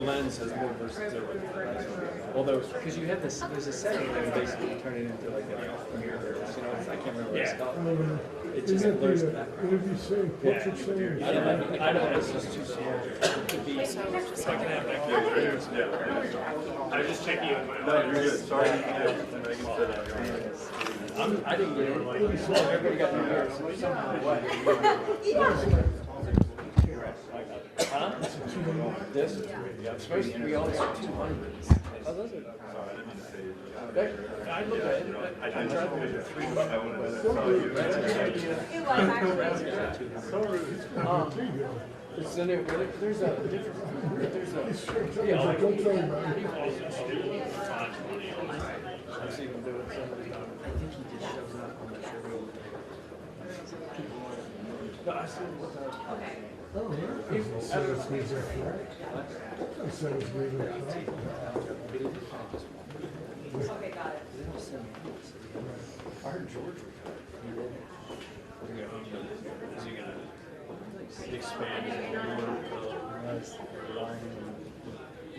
Lens has more versatility. Although, because you have this, there's a setting that basically turn it into like a mirror. You know, I can't remember what it's called. It just blurs the background. What did you say? Portrait saying? I don't know. This is too small. It could be. If I can have back here. I was just checking in. No, you're good. Sorry. I didn't get it. Everybody got their hair somehow. What? Huh? This? Yeah, it's supposed to be always 200. Oh, those are. I looked at it. I tried to do 300. It's in there. There's a different. There's a. Yeah, like, don't tell me about it. I've seen him do it so many times. I think he just shows up on the show. No, I see him with okay. Oh, yeah. He said it's music, right? He said it's music, right? Okay, got it. I heard George was he did. Is he going to expand his own?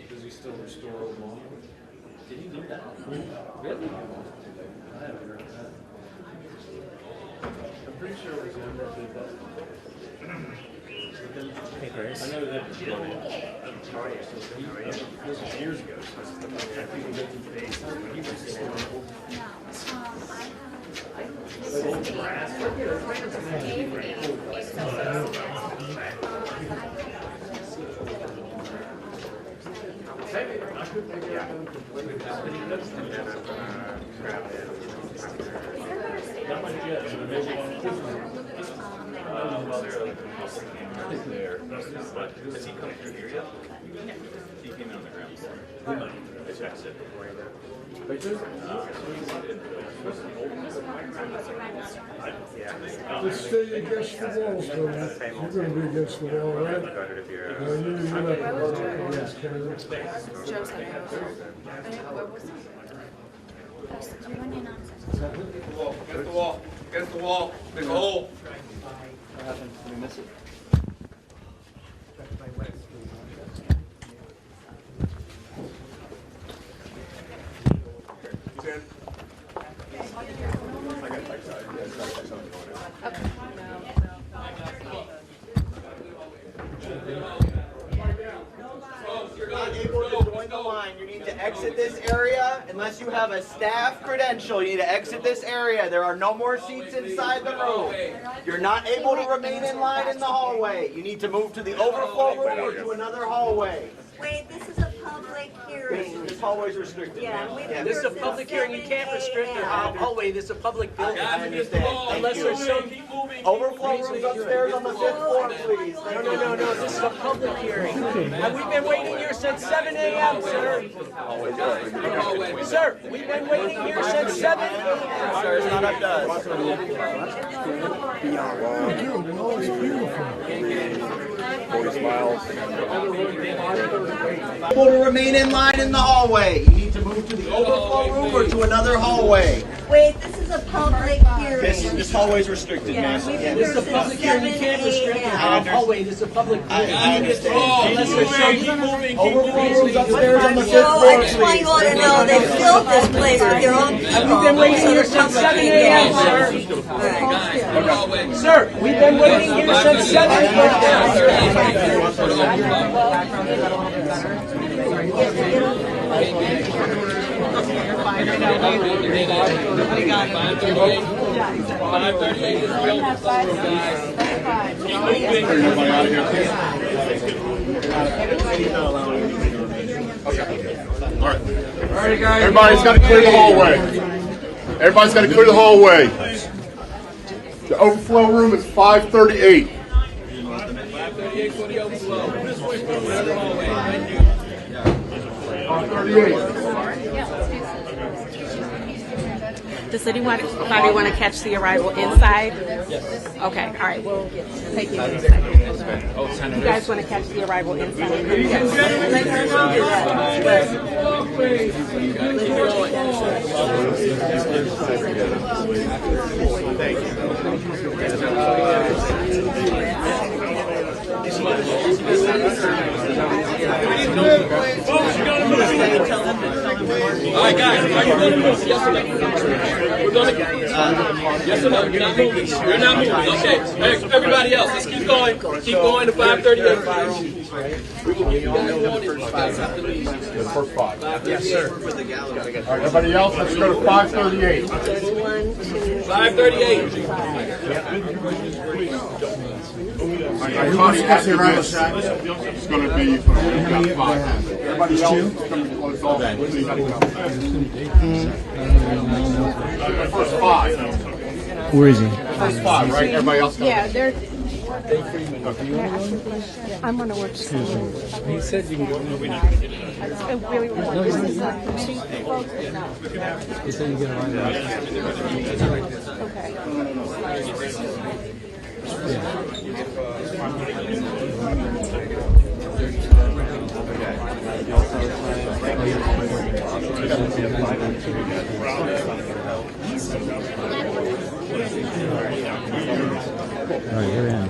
Does he still restore old law? Did he do that? Really? I haven't heard that. I'm pretty sure it was him that did that. Hey, Grace. I know that. This was years ago. I could figure out not much yet, so maybe Has he come through here yet? He came in on the ground floor. I checked it before he left. Just stay against the walls, though. You're going to be against the wall, right? You're not going to against candidates. Joe's like, Against the wall. Against the wall. Big hole. what happened? Did we miss it? You're not able to join the line. You need to exit this area unless you have a staff credential. You need to exit this area. There are no more seats inside the room. You're not able to remain in line in the hallway. You need to move to the overflow room or to another hallway. Wait, this is a public hearing. This hallway is restricted. Yeah, we've been This is a here public since hearing, you can't 7 restrict the a.m. hallway, this is a public building. I understand. Unless Thank there's you. some, Overflow rooms upstairs on the 5th floor, please. no, this is a public hearing. And we've been waiting here since 7 a.m., sir. Sir, we've been waiting here since 7 a.m. Sir, it's not up to us. Oh, it's beautiful. 40 miles. Able to remain in line in the hallway. You need to move to the overflow room or to another hallway. Wait, this is a public hearing. This hallway is restricted, Yeah, ma'am. we've been This here is a since public hearing, you can't restrict the 7 a.m. hallway, this is a public building. I understand. Unless there's some, Overflow rooms upstairs on the 5th So floor, I just want you all to know they filled this place with their own people. We've been waiting So here the since public 7 can a.m., get sir. All right. Sir, we've been waiting here since 7 Everybody out of here, please. All right. Everybody's got to clear the hallway. Everybody's got to clear the hallway. The overflow room is 538. 538 for the overflow. 538. Does anybody want to catch the arrival inside? Yes. Okay, all right, we'll take you inside. You guys want to catch the arrival inside? Yes. Let her know that. Thank you. right, guys, are you going to move? Yes or no? We're going to. Yes or no? You're not moving. You're not moving. Okay. Hey, everybody else, let's keep going. Keep going to 538. We will give you guys warning. You guys have to leave. The first 5. Yes, sir. All right, everybody else, let's go to 538. 538. It's going to be about 5. Everybody else is going to close off. So you got to go. The first 5. Where is he? First 5, right? Everybody else. Yeah, they're. I'm gonna work. He said you can go. I really want to. He said you get a line. Okay. Oh, you're in.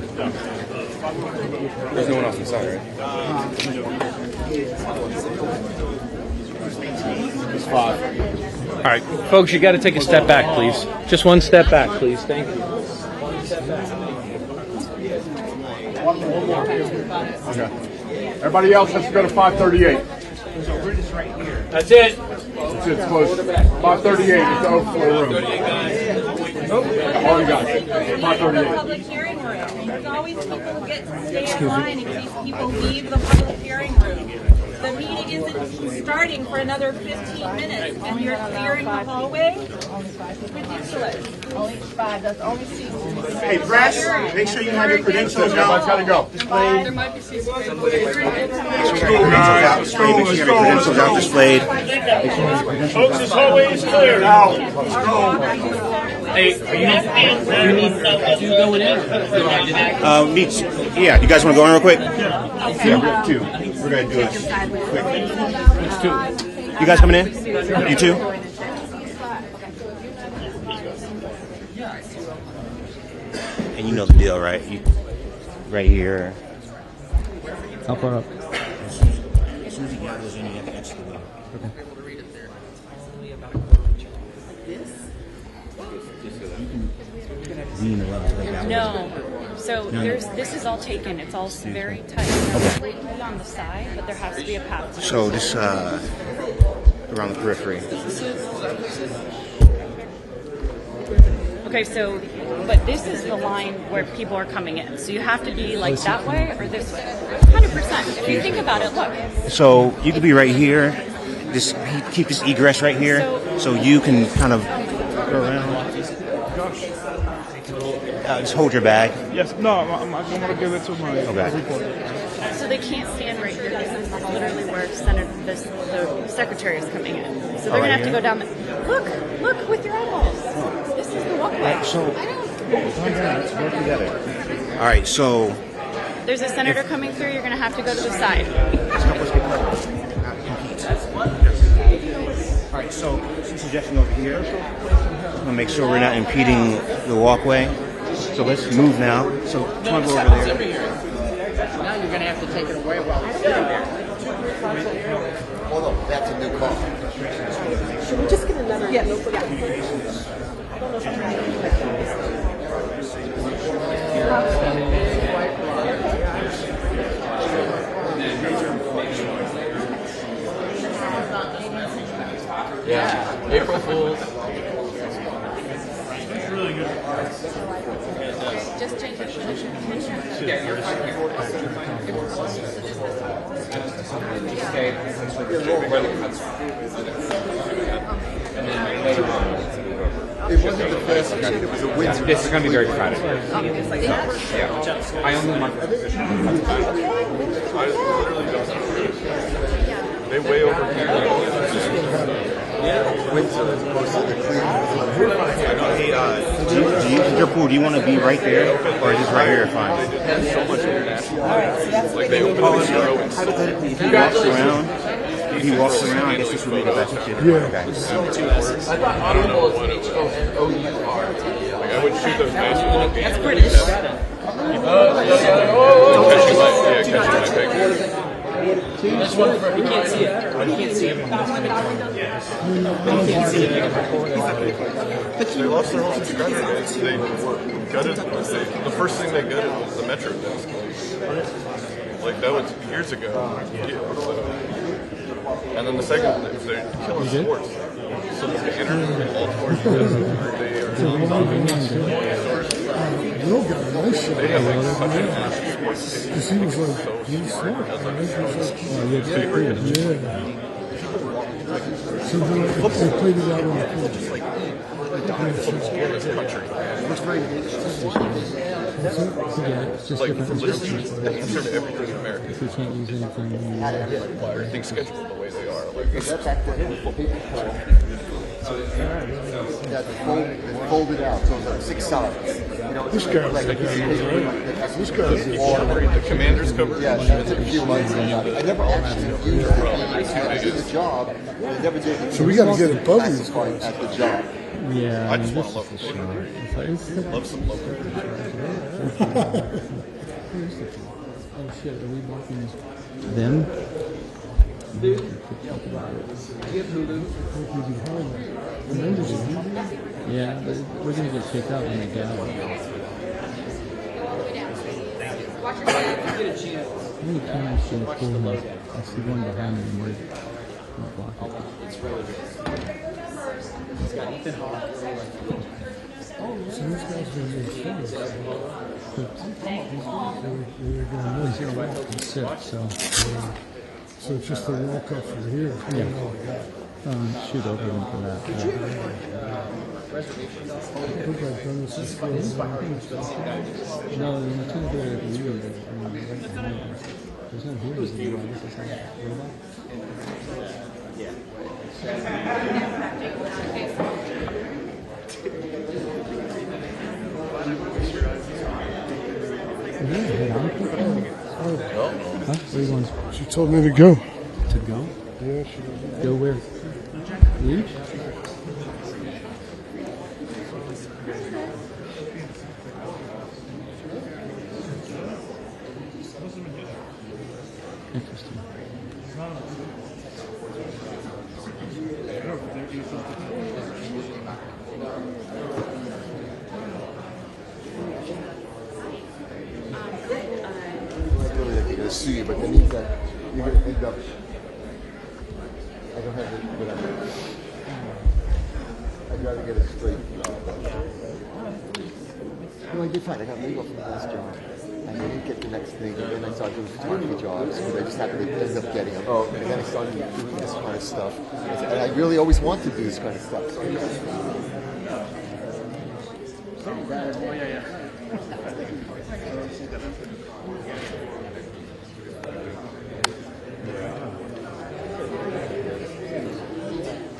There's no one else inside, right? It's 5. All right, folks, you got to take a step back, please. Just one step back, please. Thank you. One step back. One more. Okay. Everybody else has to go to 538. That's it. That's it. It's closed. 538 is the overflow room. All you got. 538. Public hearing room. There's always people who get to stay in line in case people leave the public hearing room. The meeting isn't starting for another 15 minutes, and you're clearing the hallway? Ridiculous. Only 5, that's only seats. Hey, press, make sure you have your credentials Everybody's got to go. There might be seats. Make sure you have your credentials out displayed. Folks, this hallway is clear. Hey, you need to go in? Yeah, you guys want to go in real quick? Yeah, we have 2. We're going to do it quick. It's 2. You guys coming in? You 2? And you know the deal, right? Right here. How far up? As soon as you get those in, you have to exit the way. No. So this is all taken. It's all very tight. It's on the side, but there has to be a path. So this around the periphery. Okay, so, but this is the line where people are coming in. So you have to be like that way or this way. 100%. If you think about it, look. So you could be right here. Just keep this egress right here, so you can kind of go around. Just hold your bag. Yes, no, I'm going to give it to my report. So they can't stand right here. This is literally where the secretary is coming in. So they're going to have to go down. Look with your eyeballs. This is the walkway. Let's work together. All right, so there's a senator coming through. You're going to have to go to the side. All right, so some suggestion over here. I'm going to make sure we're not impeding the walkway. So let's move now. So come on over there. Now you're going to have to take it away while it's sitting there. Hold on, that's a new call. Should we just get another? Yes. Yeah, April Fools. Really good. Just change it. Yeah, you're fine. Okay. It wasn't the first it was a win. This is going to be very crowded. Yeah. I only want They way over here. Windsor is most of the Do you want to be right there, or is this right here fine? There's so much international. Like they open Hypothetically, if he walks around, I guess this would be the best fit. Okay. I thought honorable is H-O-N-O-U-R. Like I would shoot those guys with one That's British. Catching my pick. That's one for, you can't see it. You can't see everyone. You can't see it. They lost their whole subscriber base. They gutted. The first thing they gutted was the Metro desk. Like that was years ago. And then the second, they're killing sports. So the internet, all sports, they are killing Real guy, nice shot. They have like such an sports team. Because he was like, he was smart. That's like Right? He was like, yeah. So they played it out on the court. Football in this country. It's just Like different literally restrictions. the answer to everything in America. If we can't use anything, Everything's scheduled the way they are. Like Yeah, they folded out, so it's like 6 sides. You know, This guy, like this guy, the commander's cover. Yeah, it took a few months. I never actually used it. I did the job. I never did. So we got to get above these guys. At the job. yeah, I just want to this love is a shot. It's like, it's the, love some love. oh shit, are we blocking them? Yeah, but we're gonna get kicked out when they get out. How many cameras should I pull him? I see one behind me. Where block it. It's really good. It's got Ethan Hawke. So these guys are going to be they're going to walk and sit, so it's just a walk up from here. yeah. Shoot over them for that. I think I've done this before. No, the two there at the rear, right behind us. There's no humans in the robot. Huh? Where are you going? She told me to go. To go? Yeah, she did. Go where? Leave? Interesting. Really, they're going to sue you, but that means that you're going to end up. I don't have it, whatever. I'd rather get it straight. Well, I did fine. I got laid off from the last job. And I didn't get the next thing. And then I started doing photography jobs, but I just happened to end up getting them. Oh, and then I started doing this kind of stuff. And I really always wanted to do this kind of stuff.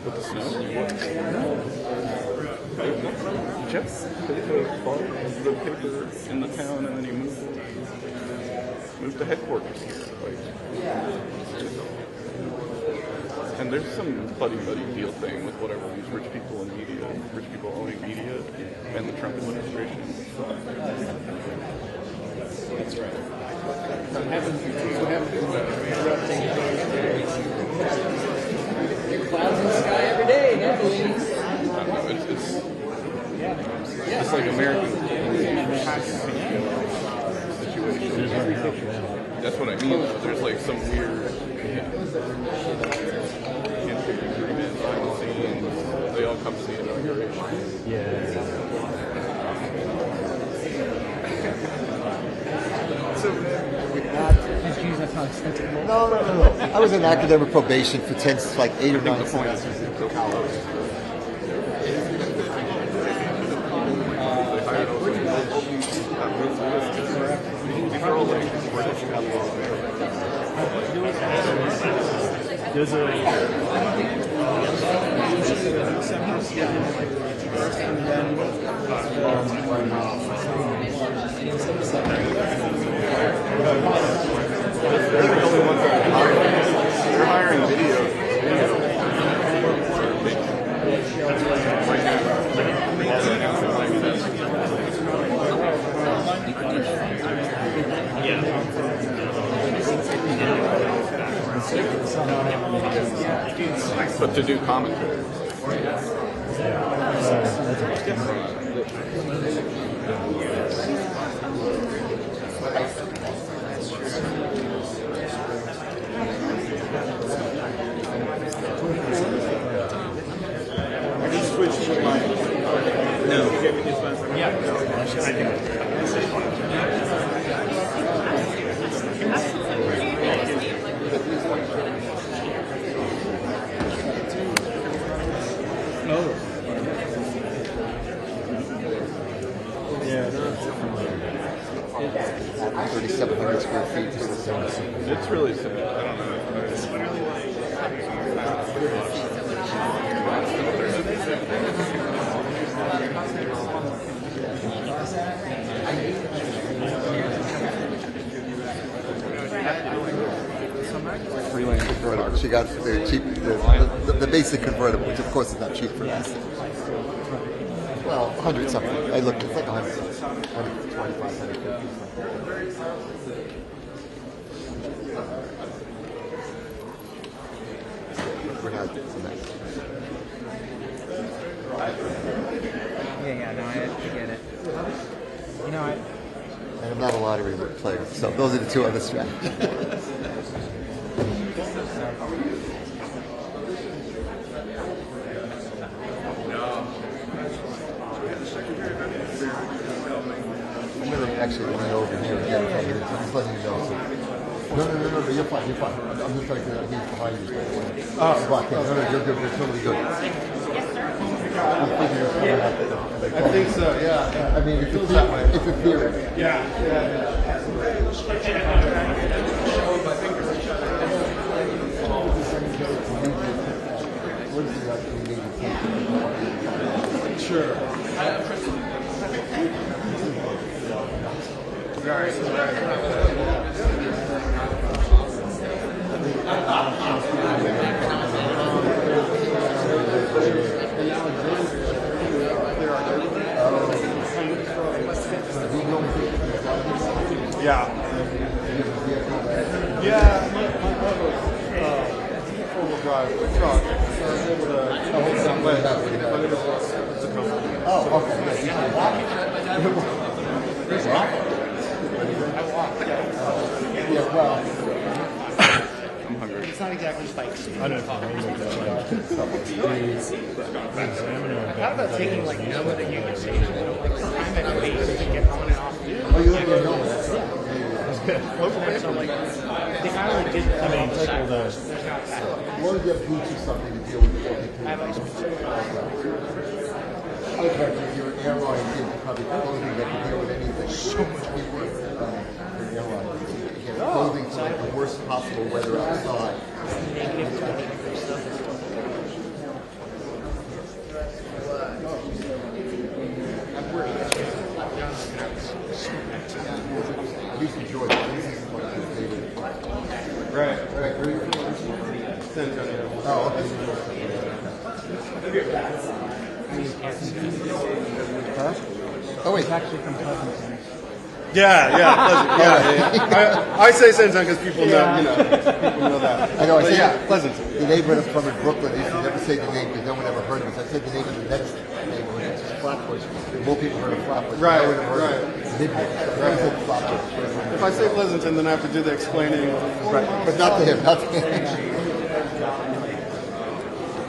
With the snow? Jeff bought the paper in the town and then he moved the headquarters here. And there's some buddy-buddy deal thing with whatever these rich people in media, rich people owning media, and the Trump administration. That's right. What happens clouds in the sky every day, definitely. It's like American situation. That's what I mean. There's like some weird agreement behind the scenes. They all come to the inauguration. No. I was on academic probation for 8 or 9 semesters in college. There's They're hiring video. But to do commentary. Yeah. 3,700 square feet. It's really simple. I don't know. Freelance convertible. She got the cheap, the basic convertible, which of course is not cheap for us. Well, 100 something. I looked, it's like 100 something. 125, 150 something. We're not next. Yeah, no, I get it. You know, And I'm not a lottery player, so those are the two other strategies. I'm going to actually run over here and get it from here. So I'm just letting you know. So. No, you're fine, you're fine. I'm just trying to get he's behind you. Oh, block him. No, you're good. You're totally good. I think so, yeah. I mean, it's a theory. Yeah. Sure. Yeah. Yeah, my four-wheel drive truck, so I was able to hold some weight, but it was a company. Oh, okay. Yeah, well. I'm hungry. It's not exactly spikes. I don't know. I thought about taking like some of the unit stations, like time at base to get on and off. Oh, you look at helmet. So like, they kind of like did that. I mean, take all the. As long as you have boots or something to deal with the I have ice cream. You're an airline, you probably clothing that can deal with anything. So much more for an airline. You get clothing for like the worst possible weather outside. I used to enjoy it. Right. Where are you from? San Antonio. Oh, okay. Huh? Oh, wait. It's actually from Pleasanton. Yeah. I say San Antonio because people know, people know that. I know, I say Pleasanton. The neighborhood from in Brooklyn, I used to never say the name because no one ever heard of it. So I said the name of the next neighborhood, which is Flatbush. More people heard of Flatbush. Right. If I say Pleasanton, then I have to do the explaining. Right, but not to him, not to him.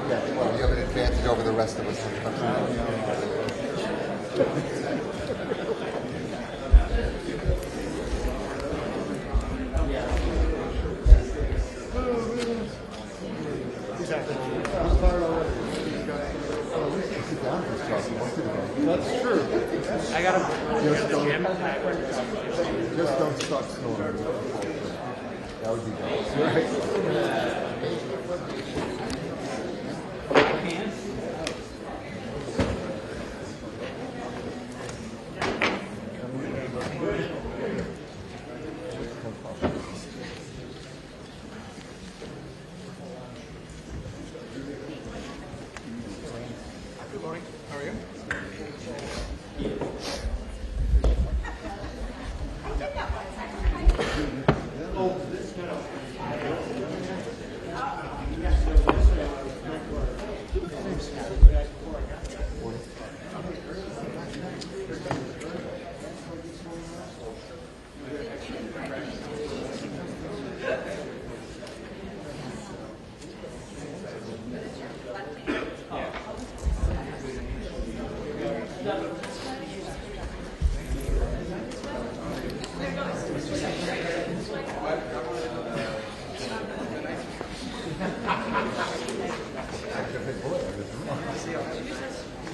Yeah, well, you have an advantage over the rest of us. That's true. I got a just don't start snoring. That would be nice. Right? Good morning. How are you?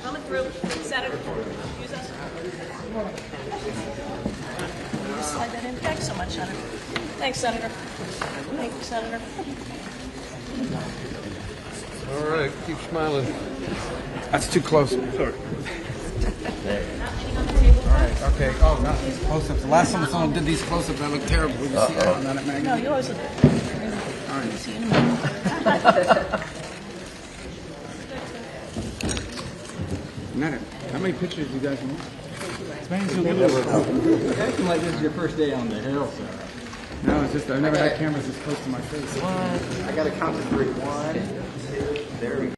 Coming through, Senator. Use us. Slide that in. Thanks so much, Senator. Thanks, Senator. Thank you, Senator. All right, keep smiling. That's too close. Sorry. Okay. Oh, God, these close-ups. The last time someone did these close-ups, I looked terrible. Did you see that on that magazine? No, you always look good. All right. See you in a minute. How many pictures do you guys want? Acting like this is your first day on the hill, sir. No, it's just I've never had cameras this close to my face. I got to count to 3. 1, 2, there we go.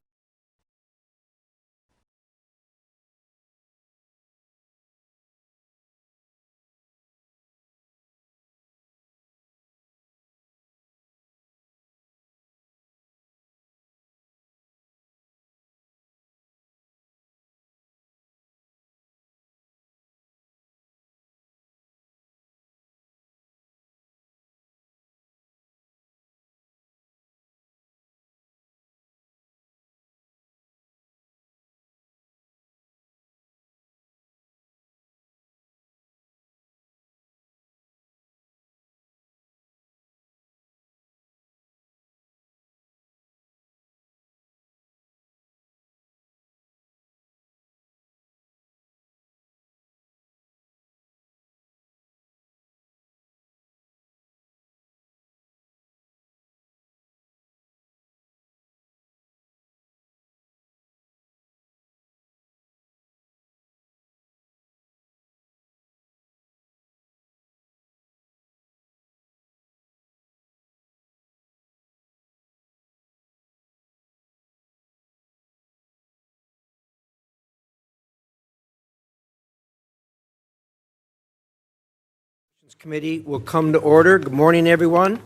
Committee will come to order. Good morning, everyone,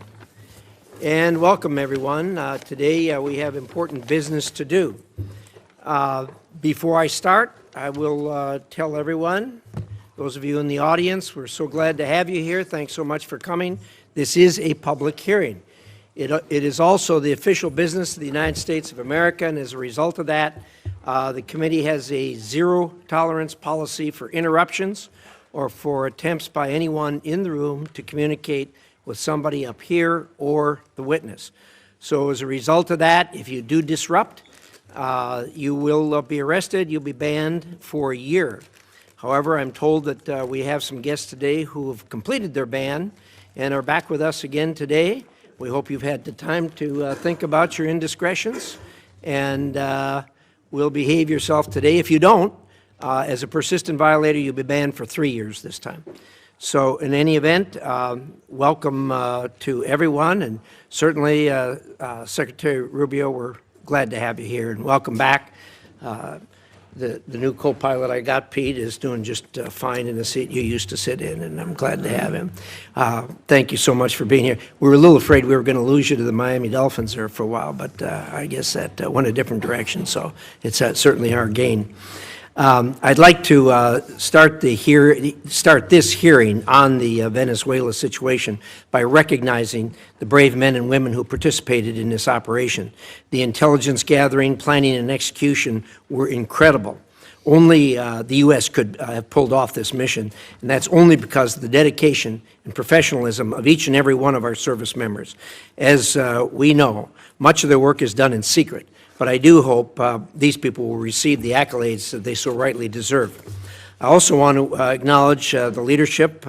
and welcome, everyone. Today we have important business to do. Before I start, I will tell everyone, those of you in the audience, we're so glad to have you here. Thanks so much for coming. This is a public hearing. It is also the official business of the United States of America, and as a result of that, the committee has a zero-tolerance policy for interruptions or for attempts by anyone in the room to communicate with somebody up here or the witness. So as a result of that, if you do disrupt, you will be arrested, you'll be banned for a year. However, I'm told that we have some guests today who have completed their ban and are back with us again today. We hope you've had the time to think about your indiscretions and will behave yourself today. If you don't, as a persistent violator, you'll be banned for 3 years this time. So in any event, welcome to everyone, and certainly Secretary Rubio, we're glad to have you here, and welcome back. The new co-pilot I got, Pete, is doing just fine in the seat you used to sit in, and I'm glad to have him. Thank you so much for being here. We were a little afraid we were going to lose you to the Miami Dolphins there for a while, but I guess that went a different direction, so it's certainly our gain. I'd like to start this hearing on the Venezuela situation by recognizing the brave men and women who participated in this operation. The intelligence gathering, planning, and execution were incredible. Only the U.S. could have pulled off this mission, and that's only because of the dedication and professionalism of each and every one of our service members. As we know, much of their work is done in secret, but I do hope these people will receive the accolades that they so rightly deserve. I also want to acknowledge the leadership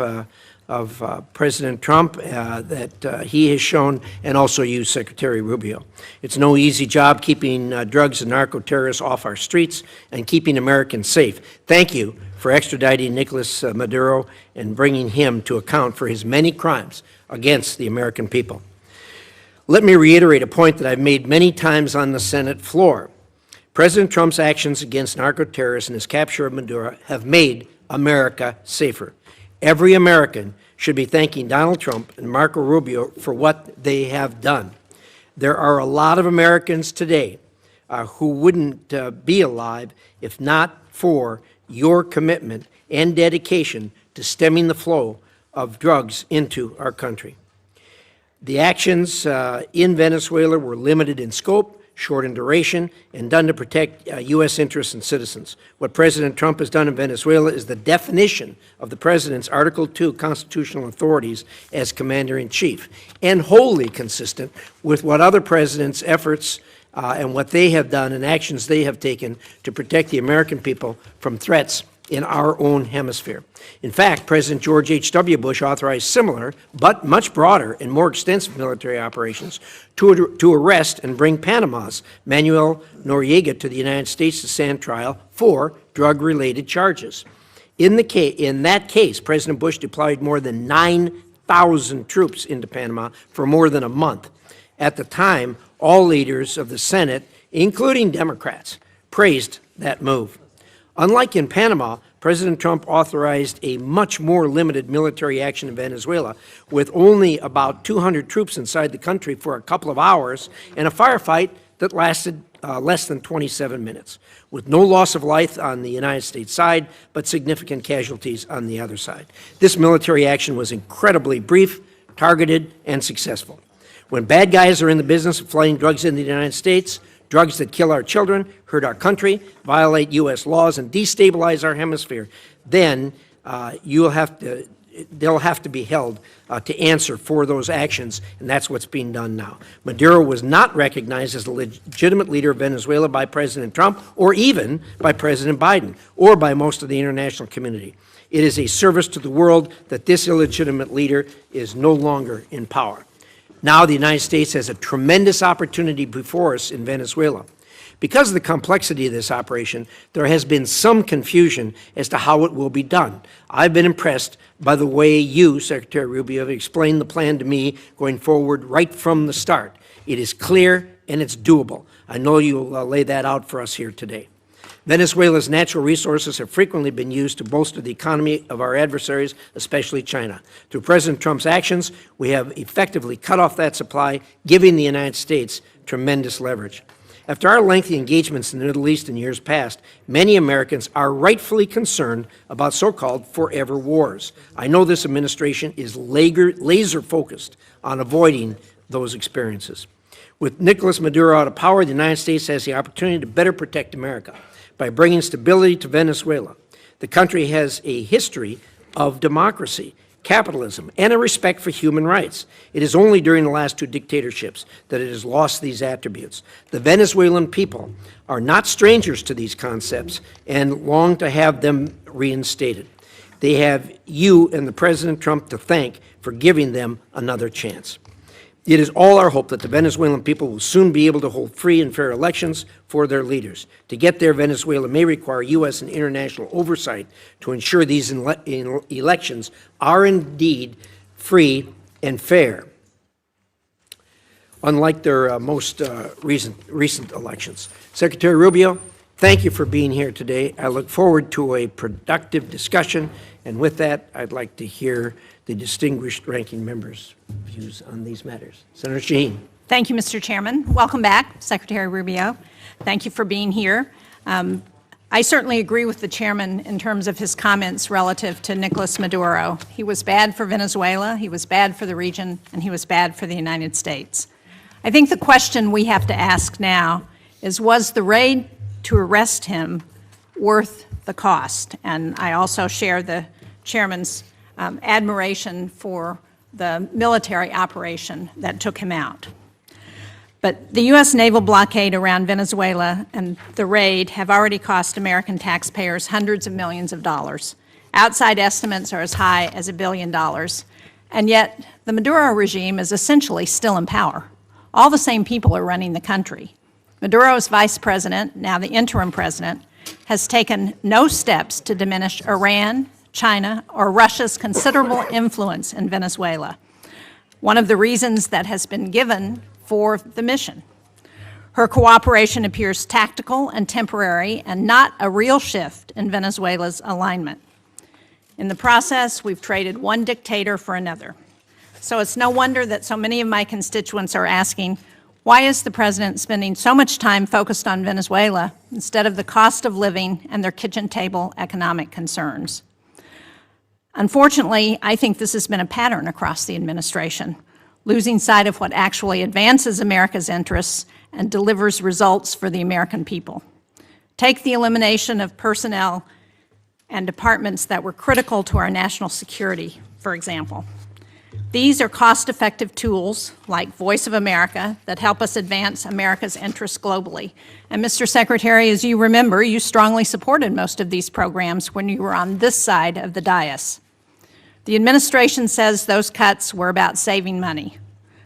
of President Trump that he has shown, and also you, Secretary Rubio. It's no easy job keeping drugs and narco-terrorists off our streets and keeping Americans safe. Thank you for extraditing Nicolas Maduro and bringing him to account for his many crimes against the American people. Let me reiterate a point that I've made many times on the Senate floor. President Trump's actions against narco-terrorists and his capture of Maduro have made America safer. Every American should be thanking Donald Trump and Marco Rubio for what they have done. There are a lot of Americans today who wouldn't be alive if not for your commitment and dedication to stemming the flow of drugs into our country. The actions in Venezuela were limited in scope, short in duration, and done to protect U.S. interests and citizens. What President Trump has done in Venezuela is the definition of the President's Article 2 constitutional authorities as Commander-in-Chief, and wholly consistent with what other presidents' efforts and what they have done and actions they have taken to protect the American people from threats in our own hemisphere. In fact, President George H.W. Bush authorized similar, but much broader and more extensive military operations to arrest and bring Panama's Manuel Noriega to the United States to stand trial for drug-related charges. In that case, President Bush deployed more than 9,000 troops into Panama for more than a month. At the time, all leaders of the Senate, including Democrats, praised that move. Unlike in Panama, President Trump authorized a much more limited military action in Venezuela, with only about 200 troops inside the country for a couple of hours and a firefight that lasted less than 27 minutes, with no loss of life on the United States side, but significant casualties on the other side. This military action was incredibly brief, targeted, and successful. When bad guys are in the business of flying drugs into the United States, drugs that kill our children, hurt our country, violate U.S. laws, and destabilize our hemisphere, then they'll have to be held to answer for those actions, and that's what's being done now. Maduro was not recognized as a legitimate leader of Venezuela by President Trump, or even by President Biden, or by most of the international community. It is a service to the world that this illegitimate leader is no longer in power. Now the United States has a tremendous opportunity before us in Venezuela. Because of the complexity of this operation, there has been some confusion as to how it will be done. I've been impressed by the way you, Secretary Rubio, have explained the plan to me going forward right from the start. It is clear and it's doable. I know you'll lay that out for us here today. Venezuela's natural resources have frequently been used to bolster the economy of our adversaries, especially China. Through President Trump's actions, we have effectively cut off that supply, giving the United States tremendous leverage. After our lengthy engagements in the Middle East in years past, many Americans are rightfully concerned about so-called forever wars. I know this administration is laser-focused on avoiding those experiences. With Nicolás Maduro out of power, the United States has the opportunity to better protect America by bringing stability to Venezuela. The country has a history of democracy, capitalism, and a respect for human rights. It is only during the last two dictatorships that it has lost these attributes. The Venezuelan people are not strangers to these concepts and long to have them reinstated. They have you and the President Trump to thank for giving them another chance. It is all our hope that the Venezuelan people will soon be able to hold free and fair elections for their leaders. To get there, Venezuela may require U.S. and international oversight to ensure these elections are indeed free and fair, unlike their most recent elections. Secretary Rubio, thank you for being here today. I look forward to a productive discussion, and with that, I'd like to hear the distinguished ranking member's views on these matters. Senator Shaheen. Thank you, Mr. Chairman. Welcome back, Secretary Rubio. Thank you for being here. I certainly agree with the chairman in terms of his comments relative to Nicolás Maduro. He was bad for Venezuela, he was bad for the region, and he was bad for the United States. I think the question we have to ask now is, was the raid to arrest him worth the cost? And I also share the chairman's admiration for the military operation that took him out. But the U.S. naval blockade around Venezuela and the raid have already cost American taxpayers hundreds of millions of dollars. Outside estimates are as high as $1 billion. And yet, the Maduro regime is essentially still in power. All the same people are running the country. Maduro's vice president, now the interim president, has taken no steps to diminish Iran, China, or Russia's considerable influence in Venezuela, one of the reasons that has been given for the mission. Her cooperation appears tactical and temporary and not a real shift in Venezuela's alignment. In the process, we've traded one dictator for another. So it's no wonder that so many of my constituents are asking, why is the president spending so much time focused on Venezuela instead of the cost of living and their kitchen table economic concerns? Unfortunately, I think this has been a pattern across the administration, losing sight of what actually advances America's interests and delivers results for the American people. Take the elimination of personnel and departments that were critical to our national security, for example. These are cost-effective tools, like Voice of America, that help us advance America's interests globally. And Mr. Secretary, as you remember, you strongly supported most of these programs when you were on this side of the dais. The administration says those cuts were about saving money,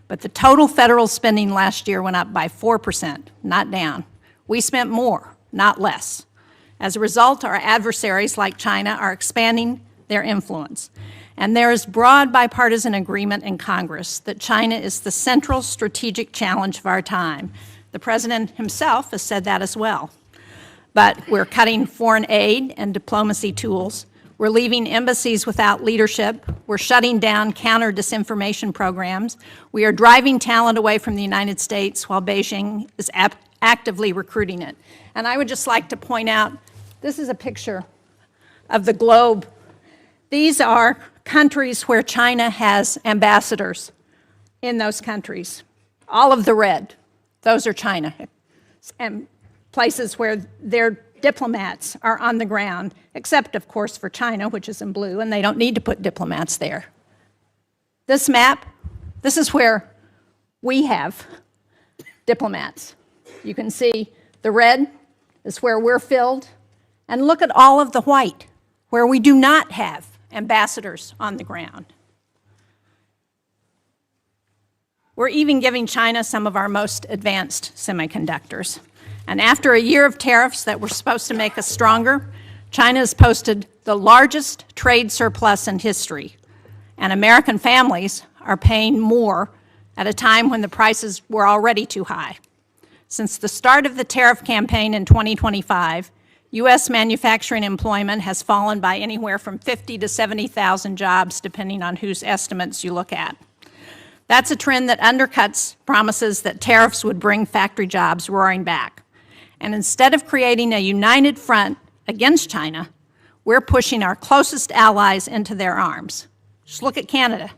but the total federal spending last year went up by 4%, not down. We spent more, not less. As a result, our adversaries like China are expanding their influence. And there is broad bipartisan agreement in Congress that China is the central strategic challenge of our time. The president himself has said that as well. But we're cutting foreign aid and diplomacy tools. We're leaving embassies without leadership. We're shutting down counter-disinformation programs. We are driving talent away from the United States while Beijing is actively recruiting it. And I would just like to point out, this is a picture of the globe. These are countries where China has ambassadors in those countries. All of the red, those are China. And places where their diplomats are on the ground, except, of course, for China, which is in blue, and they don't need to put diplomats there. This map, this is where we have diplomats. You can see the red is where we're filled, and look at all of the white, where we do not have ambassadors on the ground. We're even giving China some of our most advanced semiconductors. And after a year of tariffs that were supposed to make us stronger, China has posted the largest trade surplus in history. And American families are paying more at a time when the prices were already too high. Since the start of the tariff campaign in 2025, U.S. manufacturing employment has fallen by anywhere from 50 to 70,000 jobs, depending on whose estimates you look at. That's a trend that undercuts promises that tariffs would bring factory jobs roaring back. And instead of creating a united front against China, we're pushing our closest allies into their arms. Just look at Canada,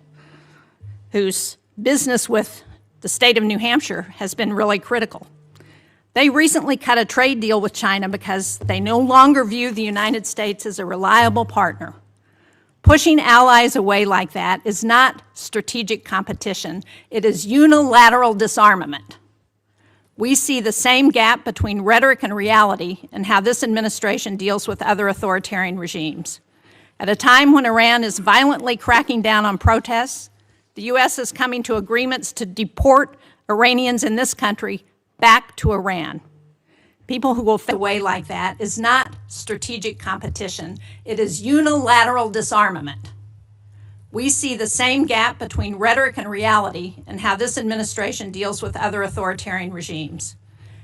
whose business with the state of New Hampshire has been really critical. They recently cut a trade deal with China because they no longer view the United States as a reliable partner. Pushing allies away like that is not strategic competition, it is unilateral disarmament. We see the same gap between rhetoric and reality in how this administration deals with other authoritarian regimes. At a time when Iran is violently cracking down on protests, the U.S. is coming to agreements to deport Iranians in this country back to Iran. People who will fit away like that is not strategic competition, it is unilateral disarmament. We see the same gap between rhetoric and reality in how this administration deals with other authoritarian regimes.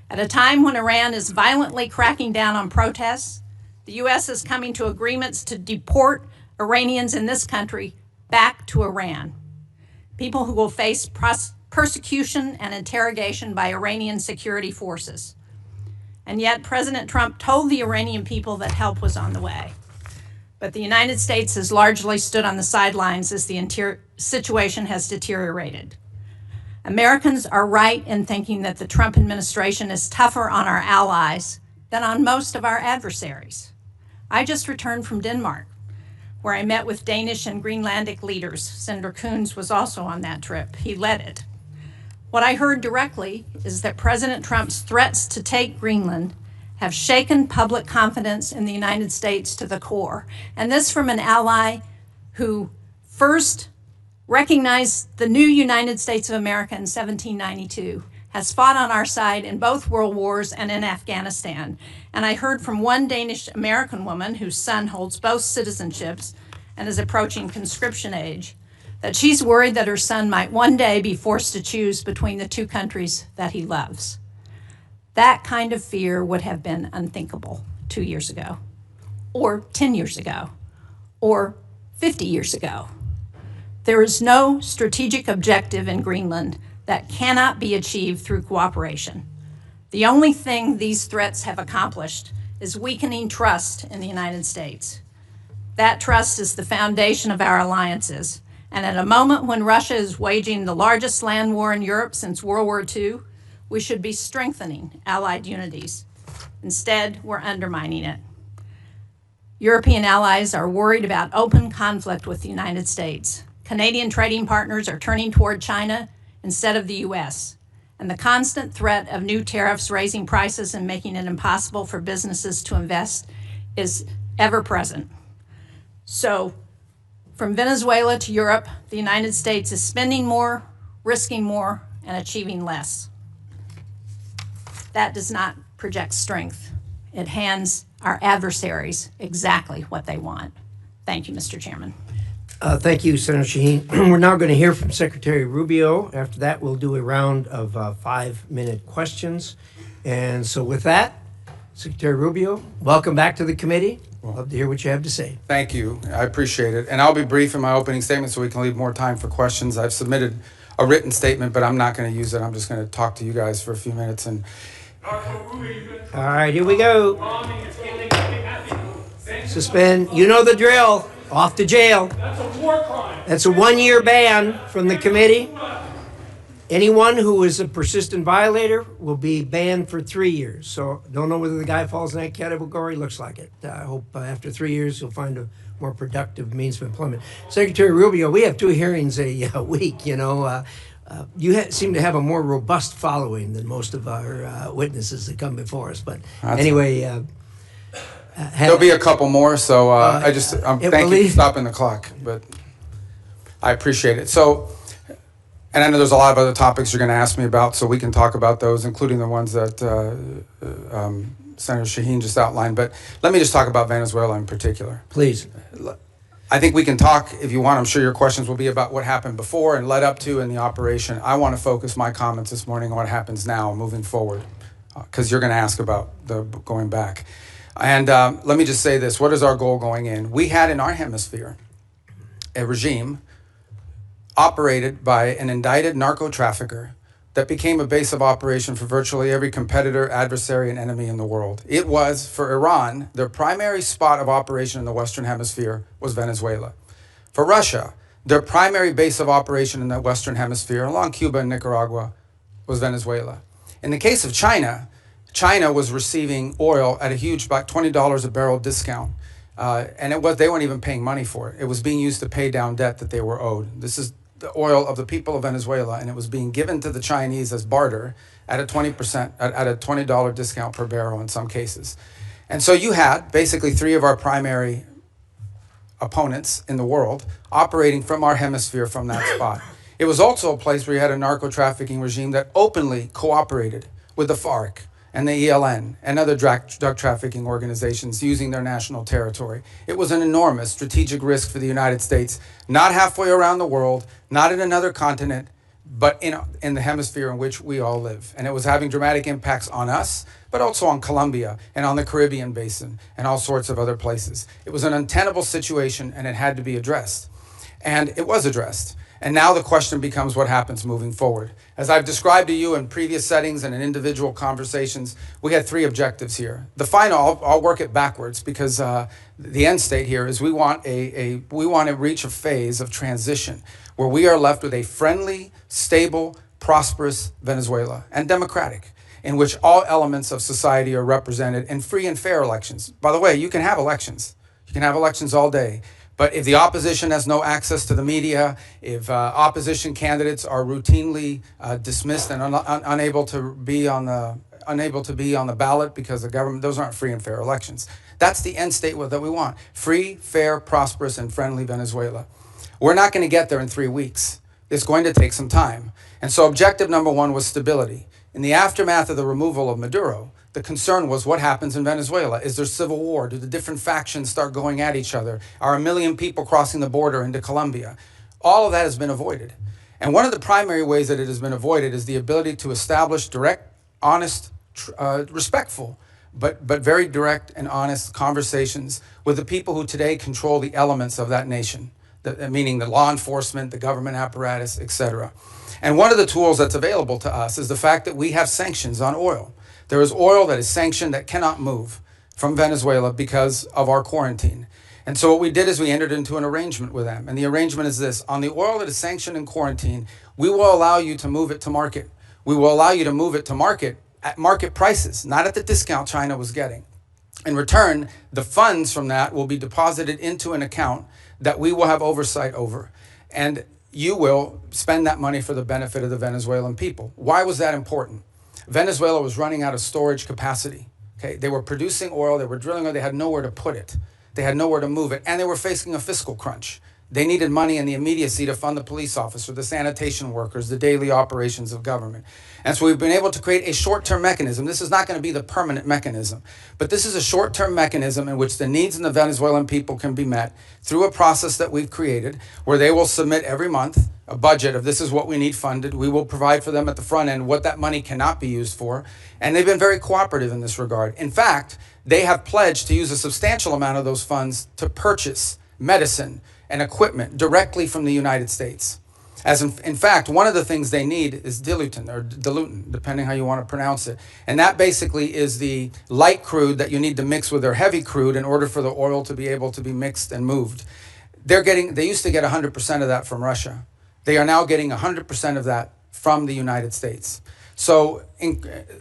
At a time when Iran is violently cracking down on protests, the U.S. is coming to agreements to deport Iranians in this country back to Iran. People who will face persecution and interrogation by Iranian security forces. And yet President Trump told the Iranian people that help was on the way. But the United States has largely stood on the sidelines as the situation has deteriorated. Americans are right in thinking that the Trump administration is tougher on our allies than on most of our adversaries. I just returned from Denmark, where I met with Danish and Greenlandic leaders. Senator Coons was also on that trip. He led it. What I heard directly is that President Trump's threats to take Greenland have shaken public confidence in the United States to the core. And this from an ally who first recognized the new United States of America in 1792, has fought on our side in both world wars and in Afghanistan. And I heard from one Danish-American woman whose son holds both citizenships and is approaching conscription age, that she's worried that her son might one day be forced to choose between the two countries that he loves. That kind of fear would have been unthinkable 2 years ago, or 10 years ago, or 50 years ago. There is no strategic objective in Greenland that cannot be achieved through cooperation. The only thing these threats have accomplished is weakening trust in the United States. That trust is the foundation of our alliances, and at a moment when Russia is waging the largest land war in Europe since World War II, we should be strengthening allied unities. Instead, we're undermining it. European allies are worried about open conflict with the United States. Canadian trading partners are turning toward China instead of the US. And the constant threat of new tariffs raising prices and making it impossible for businesses to invest is ever present. So, from Venezuela to Europe, the United States is spending more, risking more, and achieving less. That does not project strength. It hands our adversaries exactly what they want. Thank you, Mr. Chairman. Thank you, Senator Shaheen. We're now going to hear from Secretary Rubio. After that, we'll do a round of 5-minute questions. And so with that, Secretary Rubio, welcome back to the committee. Love to hear what you have to say. Thank you. I appreciate it. And I'll be brief in my opening statement so we can leave more time for questions. I've submitted a written statement, but I'm not going to use it. I'm just going to talk to you guys for a few minutes. And all right, here we go. Suspend. You know the drill. Off to jail. That's a war crime. That's a 1-year ban from the committee. Anyone who is a persistent violator will be banned for 3 years. So don't know whether the guy falls in that category. Looks like it. I hope after 3 years you'll find a more productive means of employment. Secretary Rubio, we have 2 hearings a week. You know, you seem to have a more robust following than most of our witnesses that come before us. But anyway. There'll be a couple more, so thank you for stopping the clock, but I appreciate it. So, and I know there's a lot of other topics you're going to ask me about, so we can talk about those, including the ones that Senator Shaheen just outlined. But let me just talk about Venezuela in particular. Please. I think we can talk, if you want. I'm sure your questions will be about what happened before and led up to in the operation. I want to focus my comments this morning on what happens now, moving forward, because you're going to ask about the going back. And let me just say this. What is our goal going in? We had in our hemisphere a regime operated by an indicted narco-trafficker that became a base of operation for virtually every competitor, adversary, and enemy in the world. It was, for Iran, their primary spot of operation in the Western Hemisphere was Venezuela. For Russia, their primary base of operation in the Western Hemisphere, along Cuba and Nicaragua, was Venezuela. In the case of China, China was receiving oil at a huge, about $20 a barrel discount. And they weren't even paying money for it. It was being used to pay down debt that they were owed. This is the oil of the people of Venezuela, and it was being given to the Chinese as barter at a $20 discount per barrel in some cases. And so you had basically 3 of our primary opponents in the world operating from our hemisphere from that spot. It was also a place where you had a narco-trafficking regime that openly cooperated with the FARC and the ELN and other drug trafficking organizations using their national territory. It was an enormous strategic risk for the United States, not halfway around the world, not in another continent, but in the hemisphere in which we all live. And it was having dramatic impacts on us, but also on Colombia and on the Caribbean basin and all sorts of other places. It was an untenable situation, and it had to be addressed. And it was addressed. And now the question becomes what happens moving forward. As I've described to you in previous settings and in individual conversations, we had 3 objectives here. The final, I'll work it backwards, because the end state here is we want to reach a phase of transition where we are left with a friendly, stable, prosperous Venezuela, and democratic, in which all elements of society are represented in free and fair elections. By the way, you can have elections. You can have elections all day. But if the opposition has no access to the media, if opposition candidates are routinely dismissed and unable to be on the ballot because the government, those aren't free and fair elections. That's the end state that we want. Free, fair, prosperous, and friendly Venezuela. We're not going to get there in 3 weeks. It's going to take some time. And so objective number 1 was stability. In the aftermath of the removal of Maduro, the concern was what happens in Venezuela. Is there civil war? Do the different factions start going at each other? Are 1 million people crossing the border into Colombia? All of that has been avoided. And one of the primary ways that it has been avoided is the ability to establish direct, honest, respectful, but very direct and honest conversations with the people who today control the elements of that nation, meaning the law enforcement, the government apparatus, etc. And one of the tools that's available to us is the fact that we have sanctions on oil. There is oil that is sanctioned that cannot move from Venezuela because of our quarantine. And so what we did is we entered into an arrangement with them. And the arrangement is this: on the oil that is sanctioned in quarantine, we will allow you to move it to market. We will allow you to move it to market at market prices, not at the discount China was getting. In return, the funds from that will be deposited into an account that we will have oversight over. And you will spend that money for the benefit of the Venezuelan people. Why was that important? Venezuela was running out of storage capacity. Okay, they were producing oil, they were drilling oil, they had nowhere to put it. They had nowhere to move it, and they were facing a fiscal crunch. They needed money in the immediacy to fund the police officer, the sanitation workers, the daily operations of government. And so we've been able to create a short-term mechanism. This is not going to be the permanent mechanism, but this is a short-term mechanism in which the needs of the Venezuelan people can be met through a process that we've created where they will submit every month a budget of this is what we need funded. We will provide for them at the front end what that money cannot be used for. And they've been very cooperative in this regard. In fact, they have pledged to use a substantial amount of those funds to purchase medicine and equipment directly from the United States. As in fact, one of the things they need is dilutin, depending how you want to pronounce it. And that basically is the light crude that you need to mix with their heavy crude in order for the oil to be able to be mixed and moved. They used to get 100% of that from Russia. They are now getting 100% of that from the United States. So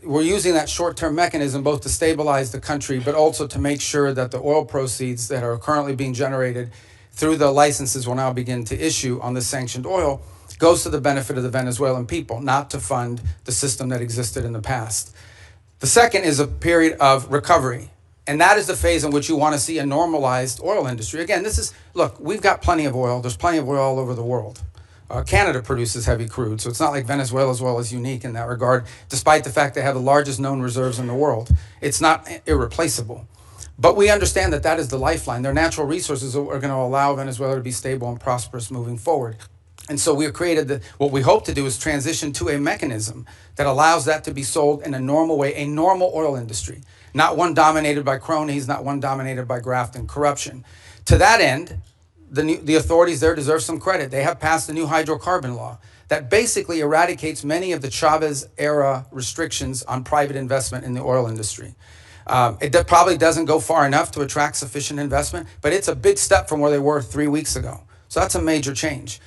we're using that short-term mechanism both to stabilize the country, but also to make sure that the oil proceeds that are currently being generated through the licenses we'll now begin to issue on the sanctioned oil goes to the benefit of the Venezuelan people, not to fund the system that existed in the past. The second is a period of recovery. And that is the phase in which you want to see a normalized oil industry. Again, look, we've got plenty of oil. There's plenty of oil all over the world. Canada produces heavy crude, so it's not like Venezuela's oil is unique in that regard, despite the fact they have the largest known reserves in the world. It's not irreplaceable. But we understand that that is the lifeline. Their natural resources are going to allow Venezuela to be stable and prosperous moving forward. And so we have created what we hope to do is transition to a mechanism that allows that to be sold in a normal way, a normal oil industry, not one dominated by cronies, not one dominated by graft and corruption. To that end, the authorities there deserve some credit. They have passed a new hydrocarbon law that basically eradicates many of the Chavez-era restrictions on private investment in the oil industry. It probably doesn't go far enough to attract sufficient investment, but it's a big step from where they were 3 weeks ago. So that's a major change.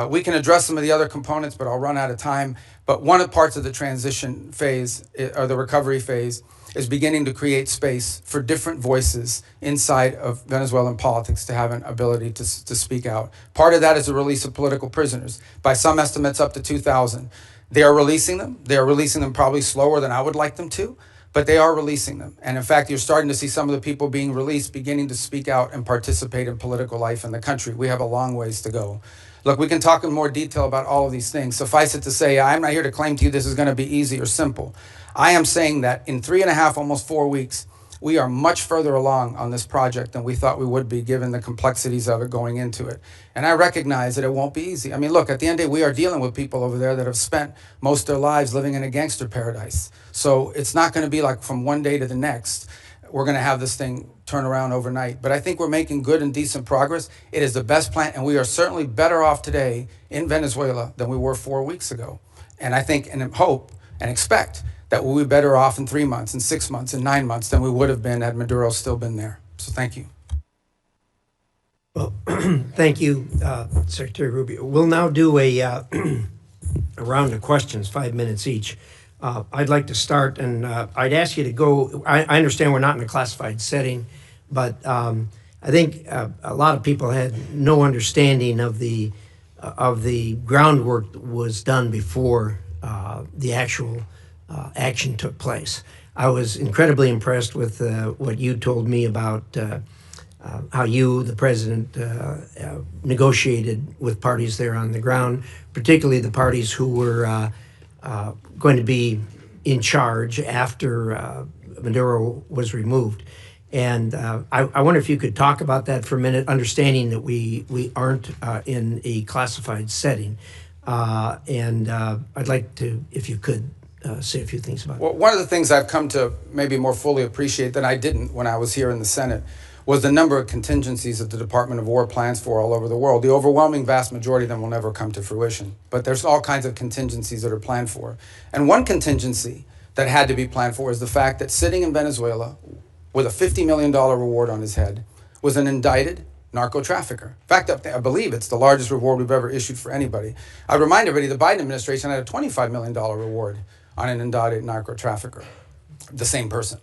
We can address some of the other components, but I'll run out of time. But one of the parts of the transition phase, or the recovery phase, is beginning to create space for different voices inside of Venezuelan politics to have an ability to speak out. Part of that is the release of political prisoners. By some estimates, up to 2,000. They are releasing them. They are releasing them probably slower than I would like them to, but they are releasing them. And in fact, you're starting to see some of the people being released beginning to speak out and participate in political life in the country. We have a long ways to go. Look, we can talk in more detail about all of these things. Suffice it to say, I'm not here to claim to you this is going to be easy or simple. I am saying that in 3.5, almost 4 weeks, we are much further along on this project than we thought we would be given the complexities of it going into it. And I recognize that it won't be easy. I mean, look, at the end of the day, we are dealing with people over there that have spent most of their lives living in a gangster paradise. So it's not going to be like from one day to the next, we're going to have this thing turn around overnight. But I think we're making good and decent progress. It is the best plan, and we are certainly better off today in Venezuela than we were 4 weeks ago. And I think and hope and expect that we'll be better off in 3 months, and 6 months, and 9 months than we would have been had Maduro still been there. So thank you. Well, thank you, Secretary Rubio. We'll now do a round of questions, 5 minutes each. I'd like to start, and I'd ask you to go. I understand we're not in a classified setting, but I think a lot of people had no understanding of the groundwork that was done before the actual action took place. I was incredibly impressed with what you told me about how you, the president, negotiated with parties there on the ground, particularly the parties who were going to be in charge after Maduro was removed. And I wonder if you could talk about that for a minute, understanding that we aren't in a classified setting. And I'd like to, if you could, say a few things about it. Well, one of the things I've come to maybe more fully appreciate than I didn't when I was here in the Senate was the number of contingencies that the Department of War plans for all over the world. The overwhelming vast majority of them will never come to fruition, but there's all kinds of contingencies that are planned for. And one contingency that had to be planned for is the fact that sitting in Venezuela with a $50 million reward on his head was an indicted narco trafficker. In fact, I believe it's the largest reward we've ever issued for anybody. I remind everybody the Biden administration had a $25 million reward on an indicted narco trafficker, the same person.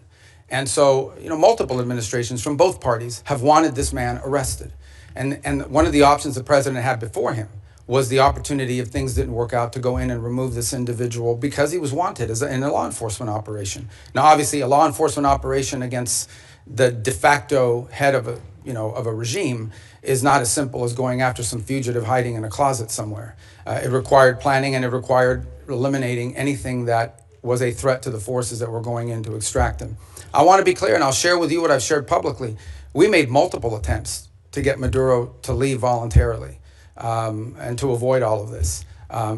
And so, multiple administrations from both parties have wanted this man arrested. And one of the options the president had before him was the opportunity, if things didn't work out, to go in and remove this individual because he was wanted in a law enforcement operation. Now, obviously, a law enforcement operation against the de facto head of a regime is not as simple as going after some fugitive hiding in a closet somewhere. It required planning, and it required eliminating anything that was a threat to the forces that were going in to extract him. I want to be clear, and I'll share with you what I've shared publicly. We made multiple attempts to get Maduro to leave voluntarily and to avoid all of this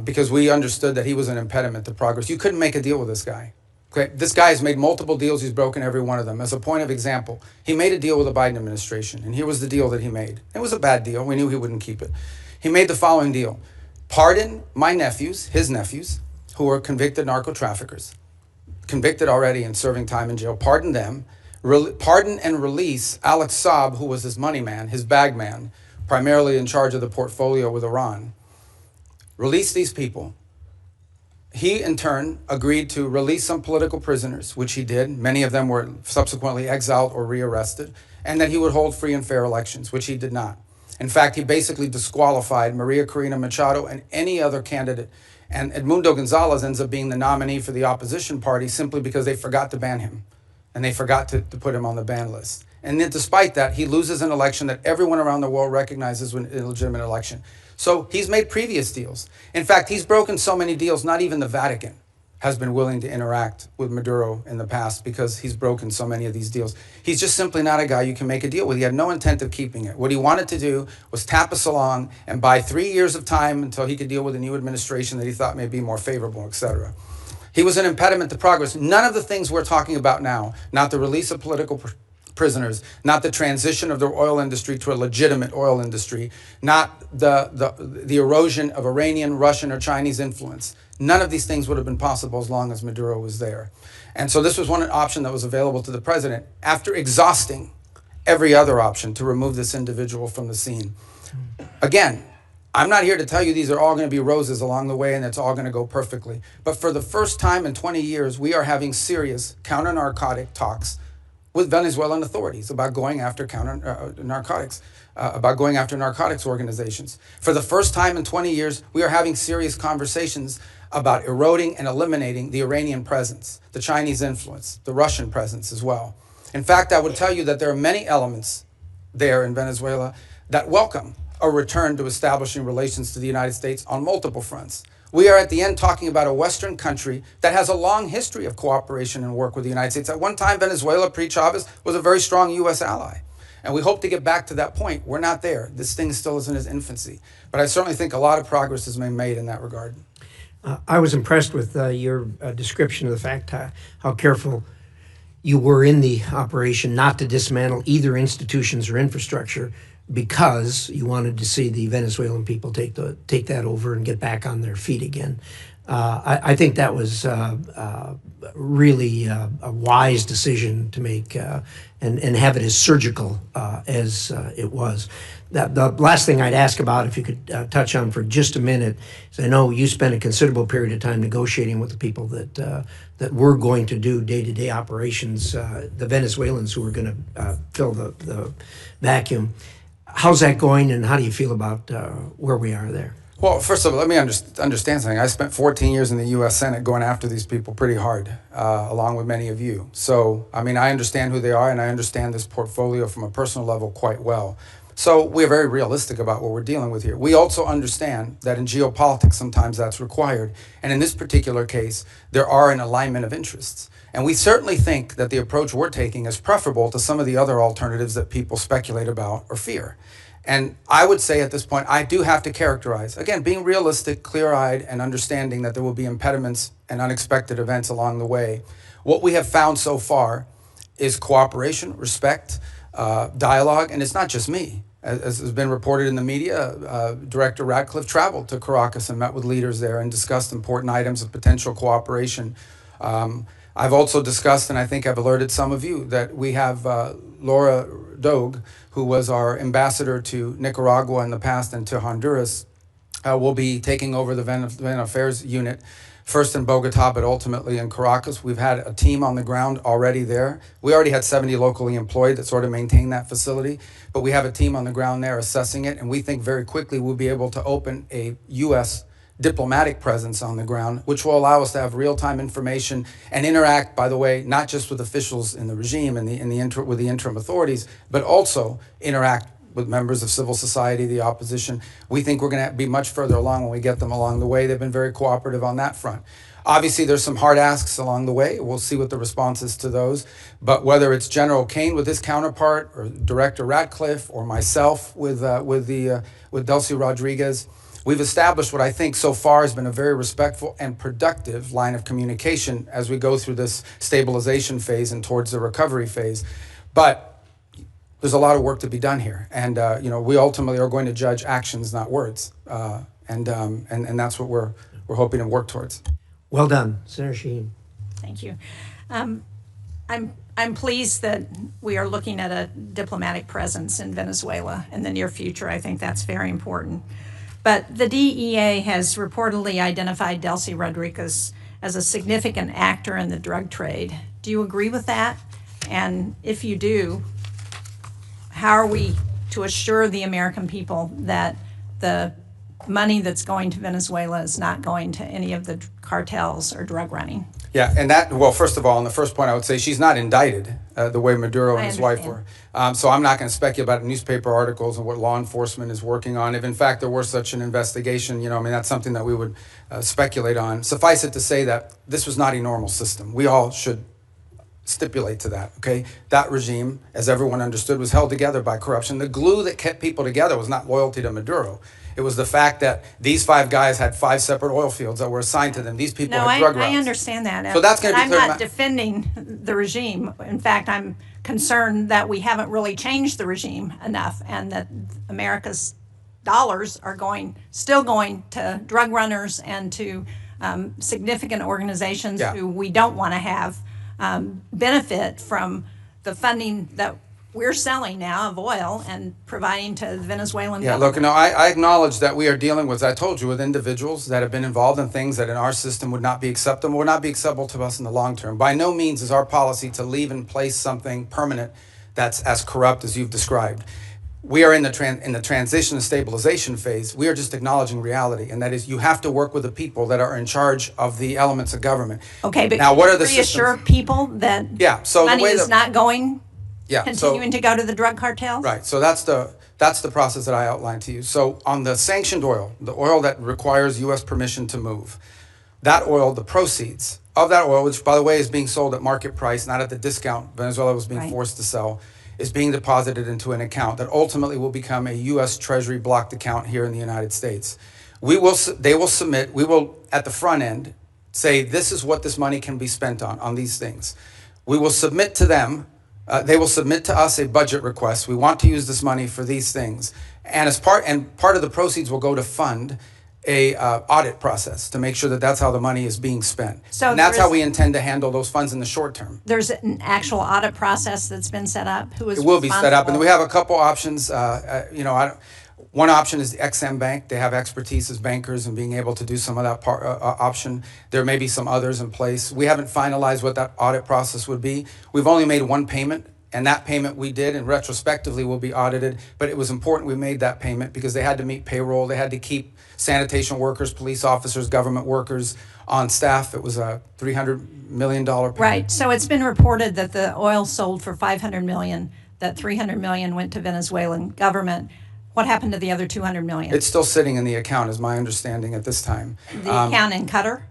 because we understood that he was an impediment to progress. You couldn't make a deal with this guy. Okay? This guy has made multiple deals. He's broken every one of them. As a point of example, he made a deal with the Biden administration, and here was the deal that he made. It was a bad deal. We knew he wouldn't keep it. He made the following deal. Pardon my nephews, his nephews, who were convicted narco traffickers, convicted already and serving time in jail, pardon them, pardon and release Alex Saab, who was his money man, his bag man, primarily in charge of the portfolio with Iran. Release these people. He, in turn, agreed to release some political prisoners, which he did. Many of them were subsequently exiled or rearrested, and that he would hold free and fair elections, which he did not. In fact, he basically disqualified Maria Corina Machado and any other candidate. And Edmundo Gonzalez ends up being the nominee for the opposition party simply because they forgot to ban him. And they forgot to put him on the ban list. And then despite that, he loses an election that everyone around the world recognizes as an illegitimate election. So he's made previous deals. In fact, he's broken so many deals, not even the Vatican has been willing to interact with Maduro in the past because he's broken so many of these deals. He's just simply not a guy you can make a deal with. He had no intent of keeping it. What he wanted to do was tap us along and buy 3 years of time until he could deal with a new administration that he thought may be more favorable, etc. He was an impediment to progress. None of the things we're talking about now, not the release of political prisoners, not the transition of the oil industry to a legitimate oil industry, not the erosion of Iranian, Russian, or Chinese influence. None of these things would have been possible as long as Maduro was there. And so this was one option that was available to the president after exhausting every other option to remove this individual from the scene. Again, I'm not here to tell you these are all going to be roses along the way and it's all going to go perfectly. But for the first time in 20 years, we are having serious counter-narcotic talks with Venezuelan authorities about going after narcotics organizations. For the first time in 20 years, we are having serious conversations about eroding and eliminating the Iranian presence, the Chinese influence, the Russian presence as well. In fact, I would tell you that there are many elements there in Venezuela that welcome a return to establishing relations to the United States on multiple fronts. We are at the end talking about a Western country that has a long history of cooperation and work with the United States. At one time, Venezuela, pre-Chavez, was a very strong U.S. ally. And we hope to get back to that point. We're not there. This thing still is in its infancy. But I certainly think a lot of progress has been made in that regard. I was impressed with your description of the fact how careful you were in the operation not to dismantle either institutions or infrastructure because you wanted to see the Venezuelan people take that over and get back on their feet again. I think that was really a wise decision to make and have it as surgical as it was. The last thing I'd ask about, if you could touch on for just a minute, is I know you spent a considerable period of time negotiating with the people that were going to do day-to-day operations, the Venezuelans who were going to fill the vacuum. How's that going, and how do you feel about where we are there? Well, first of all, let me understand something. I spent 14 years in the U.S. Senate going after these people pretty hard, along with many of you. So, I mean, I understand who they are, and I understand this portfolio from a personal level quite well. So we're very realistic about what we're dealing with here. We also understand that in geopolitics, sometimes that's required. And in this particular case, there are an alignment of interests. And we certainly think that the approach we're taking is preferable to some of the other alternatives that people speculate about or fear. And I would say at this point, I do have to characterize, again, being realistic, clear-eyed, and understanding that there will be impediments and unexpected events along the way. What we have found so far is cooperation, respect, dialogue, and it's not just me. As has been reported in the media, Director Radcliffe traveled to Caracas and met with leaders there and discussed important items of potential cooperation. I've also discussed, and I think I've alerted some of you, that we have Laura Dogue, who was our ambassador to Nicaragua in the past and to Honduras, will be taking over the Venezuelan Affairs unit, first in Bogota, but ultimately in Caracas. We've had a team on the ground already there. We already had 70 locally employed that sort of maintain that facility, but we have a team on the ground there assessing it, and we think very quickly we'll be able to open a U.S. diplomatic presence on the ground, which will allow us to have real-time information and interact, by the way, not just with officials in the regime and with the interim authorities, but also interact with members of civil society, the opposition. We think we're going to be much further along when we get them along the way. They've been very cooperative on that front. Obviously, there's some hard asks along the way. We'll see what the response is to those. But whether it's General Kane with his counterpart, or Director Radcliffe, or myself with Delcy Rodriguez, we've established what I think so far has been a very respectful and productive line of communication as we go through this stabilization phase and towards the recovery phase. But there's a lot of work to be done here, and we ultimately are going to judge actions, not words, and that's what we're hoping to work towards. Well done, Senator Shaheen. Thank you. I'm pleased that we are looking at a diplomatic presence in Venezuela in the near future. I think that's very important. But the DEA has reportedly identified Delcy Rodriguez as a significant actor in the drug trade. Do you agree with that? And if you do, how are we to assure the American people that the money that's going to Venezuela is not going to any of the cartels or drug running? Yeah, and that, well, first of all, on the first point, I would say she's not indicted the way Maduro and his wife were. So I'm not going to speculate about newspaper articles and what law enforcement is working on. If, in fact, there were such an investigation, that's something that we would speculate on. Suffice it to say that this was not a normal system. We all should stipulate to that, okay? That regime, as everyone understood, was held together by corruption. The glue that kept people together was not loyalty to Maduro. It was the fact that these 5 guys had 5 separate oil fields that were assigned to them. These people had drug routes. I understand that. So that's going to be I'm not defending the regime. In fact, I'm concerned that we haven't really changed the regime enough, and that America's dollars are still going to drug runners and to significant organizations who we don't want to have benefit from the funding that we're selling now of oil and providing to the Venezuelan government. Look, I acknowledge that we are dealing with, as I told you, with individuals that have been involved in things that in our system would not be acceptable, would not be acceptable to us in the long term. By no means is our policy to leave in place something permanent that's as corrupt as you've described. We are in the transition and stabilization phase. We are just acknowledging reality, and that is you have to work with the people that are in charge of the elements of government. Okay, but now, what are the reassure people that money is not going continuing to go to the drug cartels? Right. So that's the process that I outlined to you. So on the sanctioned oil, the oil that requires U.S. permission to move, that oil, the proceeds of that oil, which by the way is being sold at market price, not at the discount Venezuela was being forced to sell, is being deposited into an account that ultimately will become a U.S. Treasury blocked account here in the United States. They will submit, we will at the front end say this is what this money can be spent on these things. We will submit to them. They will submit to us a budget request. We want to use this money for these things, and part of the proceeds will go to fund a audit process to make sure that that's how the money is being spent. So and that's how we intend to handle those funds in the short term. There's an actual audit process that's been set up. It will be set up, and we have a couple options. One option is the XM Bank. They have expertise as bankers and being able to do some of that option. There may be some others in place. We haven't finalized what that audit process would be. We've only made one payment, and that payment we did, and retrospectively will be audited. But it was important we made that payment because they had to meet payroll. They had to keep sanitation workers, police officers, government workers on staff. It was a $300 million payment. Right. So it's been reported that the oil sold for $500 million, that $300 million went to Venezuelan government. What happened to the other $200 million? It's still sitting in the account, is my understanding at this time. The account in Qatar?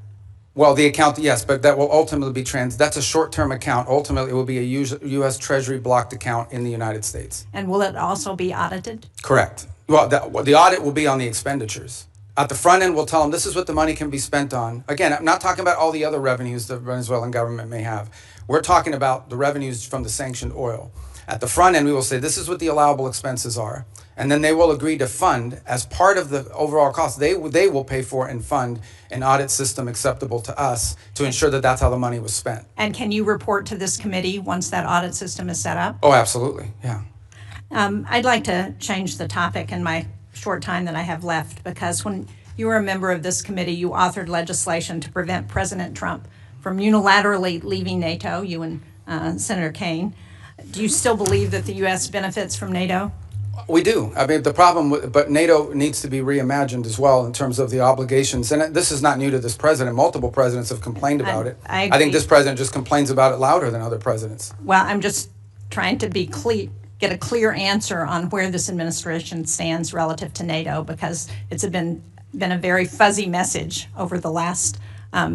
Well, the account, yes, but that will ultimately be that's a short-term account. Ultimately, it will be a U.S. Treasury blocked account in the United States. And will it also be audited? Correct. Well, the audit will be on the expenditures. At the front end, we'll tell them this is what the money can be spent on. Again, I'm not talking about all the other revenues the Venezuelan government may have. We're talking about the revenues from the sanctioned oil. At the front end, we will say this is what the allowable expenses are. And then they will agree to fund, as part of the overall cost, they will pay for and fund an audit system acceptable to us to ensure that that's how the money was spent. And can you report to this committee once that audit system is set up? Oh, absolutely, yeah. I'd like to change the topic in my short time that I have left, because when you were a member of this committee, you authored legislation to prevent President Trump from unilaterally leaving NATO, you and Senator Kaine. Do you still believe that the U.S. benefits from NATO? We do. I mean, the problem, but NATO needs to be reimagined as well in terms of the obligations. And this is not new to this president. Multiple presidents have complained about it. I think this president just complains about it louder than other presidents. Well, I'm just trying to be clear, get a clear answer on where this administration stands relative to NATO, because it's been a very fuzzy message over the last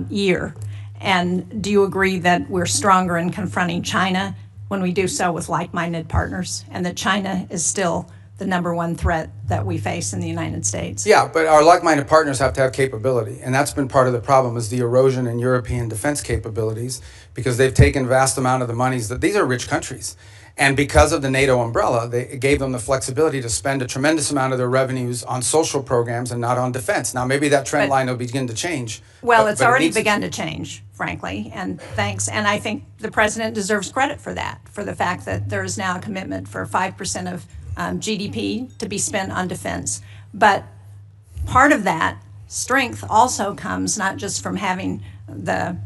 year. And do you agree that we're stronger in confronting China when we do so with like-minded partners, and that China is still the #1 threat that we face in the United States? Yeah, but our like-minded partners have to have capability, and that's been part of the problem, is the erosion in European defense capabilities, because they've taken vast amount of the monies that these are rich countries. And because of the NATO umbrella, it gave them the flexibility to spend a tremendous amount of their revenues on social programs and not on defense. Now, maybe that trend line will begin to change. Well, it's already begun to change, frankly, and thanks. And I think the president deserves credit for that, for the fact that there is now a commitment for 5% of GDP to be spent on defense. But part of that strength also comes not just from having the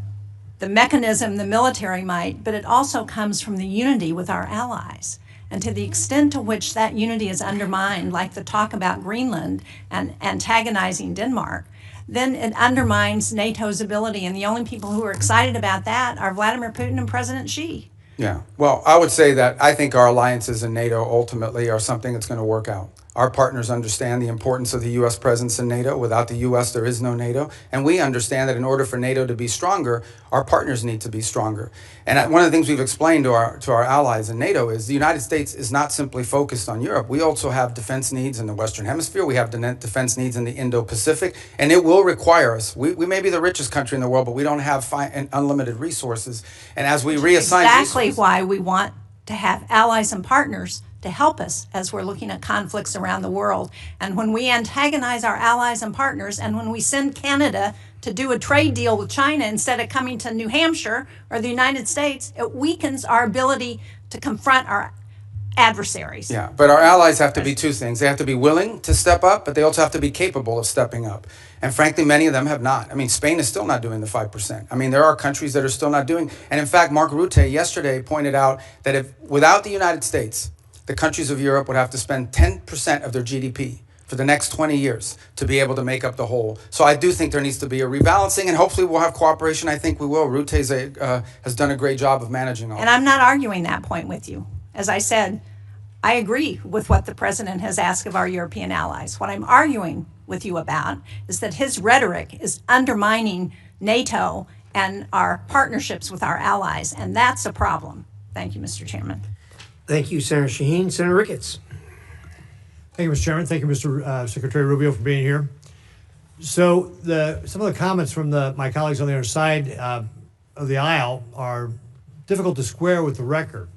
mechanism, the military might, but it also comes from the unity with our allies. And to the extent to which that unity is undermined, like the talk about Greenland and antagonizing Denmark, then it undermines NATO's ability. And the only people who are excited about that are Vladimir Putin and President Xi. Yeah, well, I would say that I think our alliances in NATO ultimately are something that's going to work out. Our partners understand the importance of the U.S. presence in NATO. Without the U.S., there is no NATO. And we understand that in order for NATO to be stronger, our partners need to be stronger. And one of the things we've explained to our allies in NATO is the United States is not simply focused on Europe. We also have defense needs in the Western Hemisphere. We have defense needs in the Indo-Pacific. And it will require us. We may be the richest country in the world, but we don't have unlimited resources. And as we reassign exactly why we want to have allies and partners to help us as we're looking at conflicts around the world. And when we antagonize our allies and partners, and when we send Canada to do a trade deal with China instead of coming to New Hampshire or the United States, it weakens our ability to confront our adversaries. Yeah, but our allies have to be two things. They have to be willing to step up, but they also have to be capable of stepping up. And frankly, many of them have not. I mean, Spain is still not doing the 5%. I mean, there are countries that are still not doing. And in fact, Mark Rutte yesterday pointed out that if without the United States, the countries of Europe would have to spend 10% of their GDP for the next 20 years to be able to make up the whole. So I do think there needs to be a rebalancing, and hopefully we'll have cooperation. I think we will. Rutte has done a great job of managing all And I'm not arguing that point with you. As I said, I agree with what the president has asked of our European allies. What I'm arguing with you about is that his rhetoric is undermining NATO and our partnerships with our allies, and that's a problem. Thank you, Mr. Chairman. Thank you, Senator Shaheen. Senator Ricketts. Thank you, Mr. Chairman. Thank you, Mr. Secretary Rubio, for being here. So some of the comments from my colleagues on the other side of the aisle are difficult to square with the record.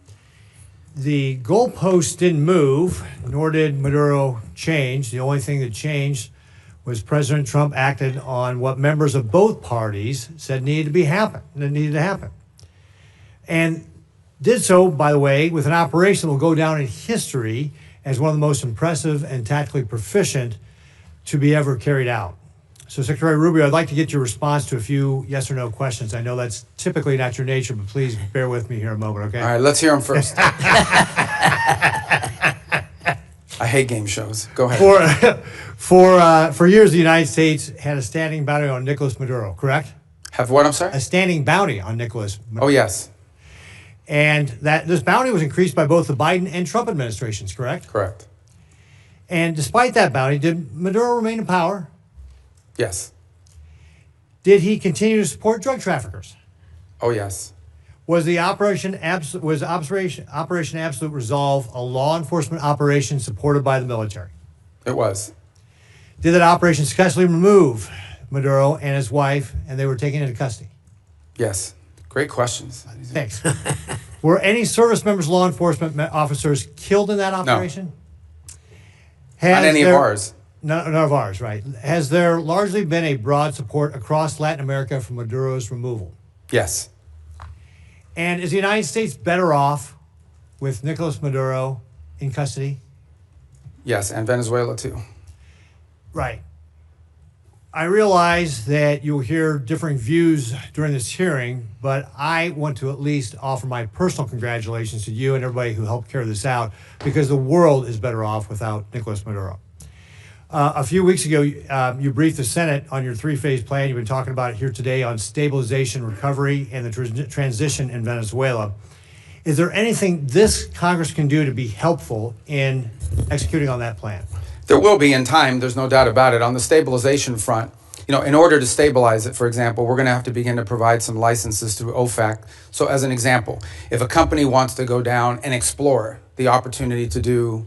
The goalposts didn't move, nor did Maduro change. The only thing that changed was President Trump acted on what members of both parties said needed to happen. And did so, by the way, with an operation that will go down in history as one of the most impressive and tactically proficient to be ever carried out. So, Secretary Rubio, I'd like to get your response to a few yes or no questions. I know that's typically not your nature, but please bear with me here a moment, okay? All right, let's hear them first. I hate game shows. Go ahead. For years, the United States had a standing bounty on Nicolas Maduro, correct? Have what, I'm sorry? A standing bounty on Nicolas Maduro. Oh, yes. And this bounty was increased by both the Biden and Trump administrations, correct? Correct. And despite that bounty, did Maduro remain in power? Yes. Did he continue to support drug traffickers? Oh, yes. Was the Operation Absolute Resolve a law enforcement operation supported by the military? It was. Did that operation successfully remove Maduro and his wife, and they were taken into custody? Yes. Great questions. Thanks. Were any service members, law enforcement officers killed in that operation? No. Not any of ours. None of ours, right. Has there largely been a broad support across Latin America for Maduro's removal? Yes. And is the United States better off with Nicolas Maduro in custody? Yes, and Venezuela too. Right. I realize that you'll hear differing views during this hearing, but I want to at least offer my personal congratulations to you and everybody who helped carry this out, because the world is better off without Nicolas Maduro. A few weeks ago, you briefed the Senate on your three-phase plan. You've been talking about it here today on stabilization, recovery, and the transition in Venezuela. Is there anything this Congress can do to be helpful in executing on that plan? There will be in time, there's no doubt about it. On the stabilization front, in order to stabilize it, for example, we're going to have to begin to provide some licenses through OFAC. So as an example, if a company wants to go down and explore the opportunity to do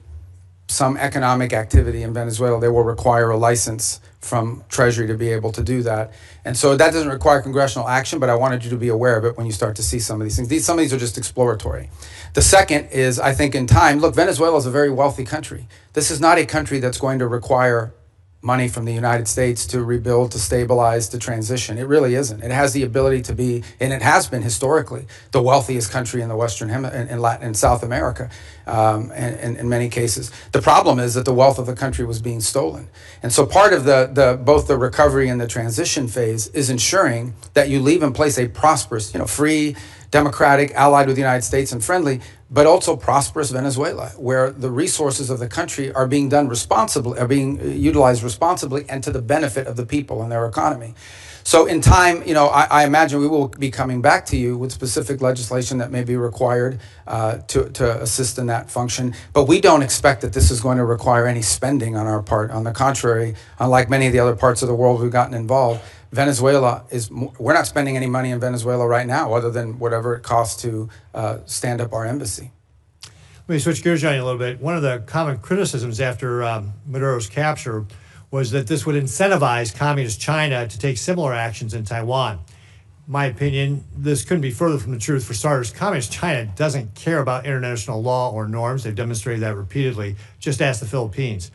some economic activity in Venezuela, they will require a license from Treasury to be able to do that. And so that doesn't require congressional action, but I wanted you to be aware of it when you start to see some of these things. Some of these are just exploratory. The second is, I think in time, look, Venezuela is a very wealthy country. This is not a country that's going to require money from the United States to rebuild, to stabilize, to transition. It really isn't. It has the ability to be, and it has been historically, the wealthiest country in the Western in Latin and South America, and in many cases. The problem is that the wealth of the country was being stolen. And so part of both the recovery and the transition phase is ensuring that you leave in place a prosperous, free, democratic, allied with the United States and friendly, but also prosperous Venezuela, where the resources of the country are being done responsibly, are being utilized responsibly and to the benefit of the people and their economy. So in time, I imagine we will be coming back to you with specific legislation that may be required to assist in that function. But we don't expect that this is going to require any spending on our part. On the contrary, unlike many of the other parts of the world we've gotten involved, Venezuela we're not spending any money in Venezuela right now other than whatever it costs to stand up our embassy. Let me switch gears on you a little bit. One of the common criticisms after Maduro's capture was that this would incentivize communist China to take similar actions in Taiwan. My opinion, this couldn't be further from the truth. For starters, communist China doesn't care about international law or norms. They've demonstrated that repeatedly. Just ask the Philippines.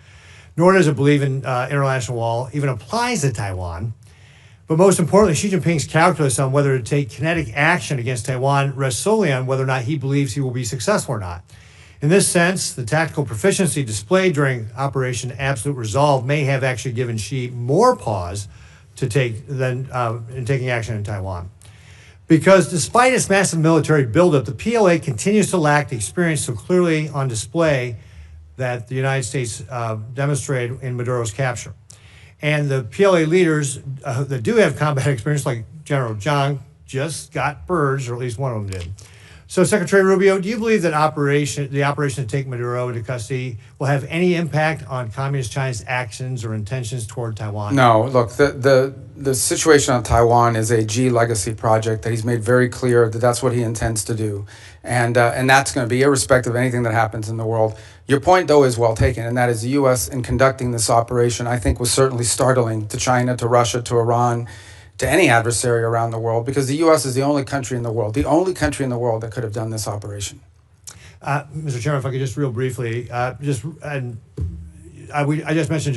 Nor does it believe in international law, even applies to Taiwan. But most importantly, Xi Jinping's calculus on whether to take kinetic action against Taiwan rests solely on whether or not he believes he will be successful or not. In this sense, the tactical proficiency displayed during Operation Absolute Resolve may have actually given Xi more pause to take than in taking action in Taiwan. Because despite its massive military buildup, the PLA continues to lack the experience so clearly on display that the United States demonstrated in Maduro's capture. And the PLA leaders that do have combat experience, like General Zhang, just got purged, or at least one of them did. So, Secretary Rubio, do you believe that the operation to take Maduro into custody will have any impact on Communist China's actions or intentions toward Taiwan? No. Look, the situation on Taiwan is a Xi legacy project that he's made very clear that that's what he intends to do. And that's going to be irrespective of anything that happens in the world. Your point, though, is well taken, and that is the U.S. in conducting this operation, I think, was certainly startling to China, to Russia, to Iran, to any adversary around the world, because the U.S. is the only country in the world that could have done this operation. Mr. Chairman, if I could just real briefly, I just mentioned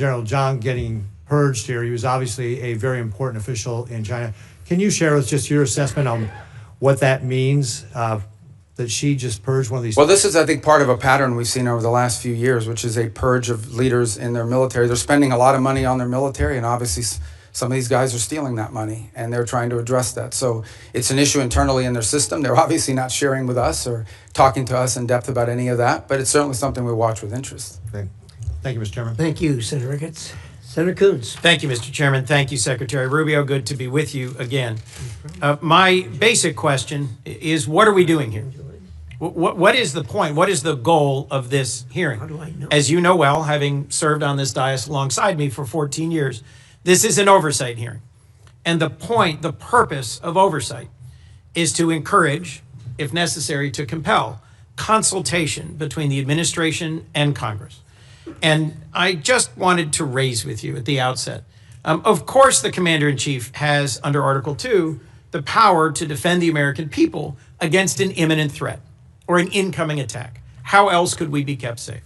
General Zhang getting purged here. He was obviously a very important official in China. Can you share with us just your assessment on what that means, that Xi just purged one of these? Well, this is, I think, part of a pattern we've seen over the last few years, which is a purge of leaders in their military. They're spending a lot of money on their military, and obviously some of these guys are stealing that money, and they're trying to address that. So it's an issue internally in their system. They're obviously not sharing with us or talking to us in depth about any of that, but it's certainly something we watch with interest. Okay. Thank you, Mr. Chairman. Thank you, Senator Ricketts. Senator Coons. Thank you, Mr. Chairman. Thank you, Secretary Rubio. Good to be with you again. My basic question is, what are we doing here? What is the point? What is the goal of this hearing? How do I know? As you know well, having served on this dais alongside me for 14 years, this is an oversight hearing. And the point, the purpose of oversight is to encourage, if necessary, to compel consultation between the administration and Congress. And I just wanted to raise with you at the outset, of course, the Commander-in-Chief has, under Article 2, the power to defend the American people against an imminent threat or an incoming attack. How else could we be kept safe?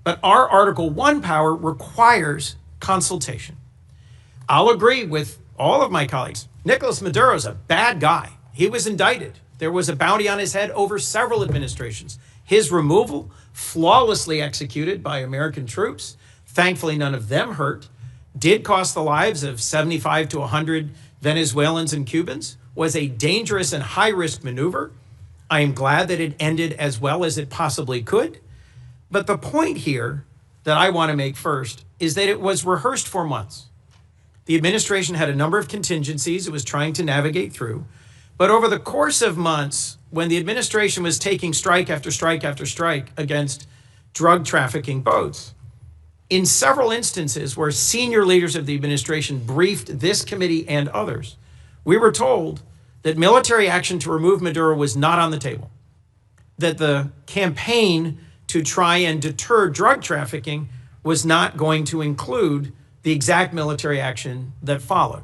But our Article 1 power requires consultation. I'll agree with all of my colleagues. Nicolas Maduro is a bad guy. He was indicted. There was a bounty on his head over several administrations. His removal, flawlessly executed by American troops, thankfully none of them hurt, did cost the lives of 75 to 100 Venezuelans and Cubans, was a dangerous and high-risk maneuver. I am glad that it ended as well as it possibly could. But the point here that I want to make first is that it was rehearsed for months. The administration had a number of contingencies it was trying to navigate through. But over the course of months, when the administration was taking strike after strike after strike against drug trafficking boats, in several instances where senior leaders of the administration briefed this committee and others, we were told that military action to remove Maduro was not on the table, that the campaign to try and deter drug trafficking was not going to include the exact military action that followed.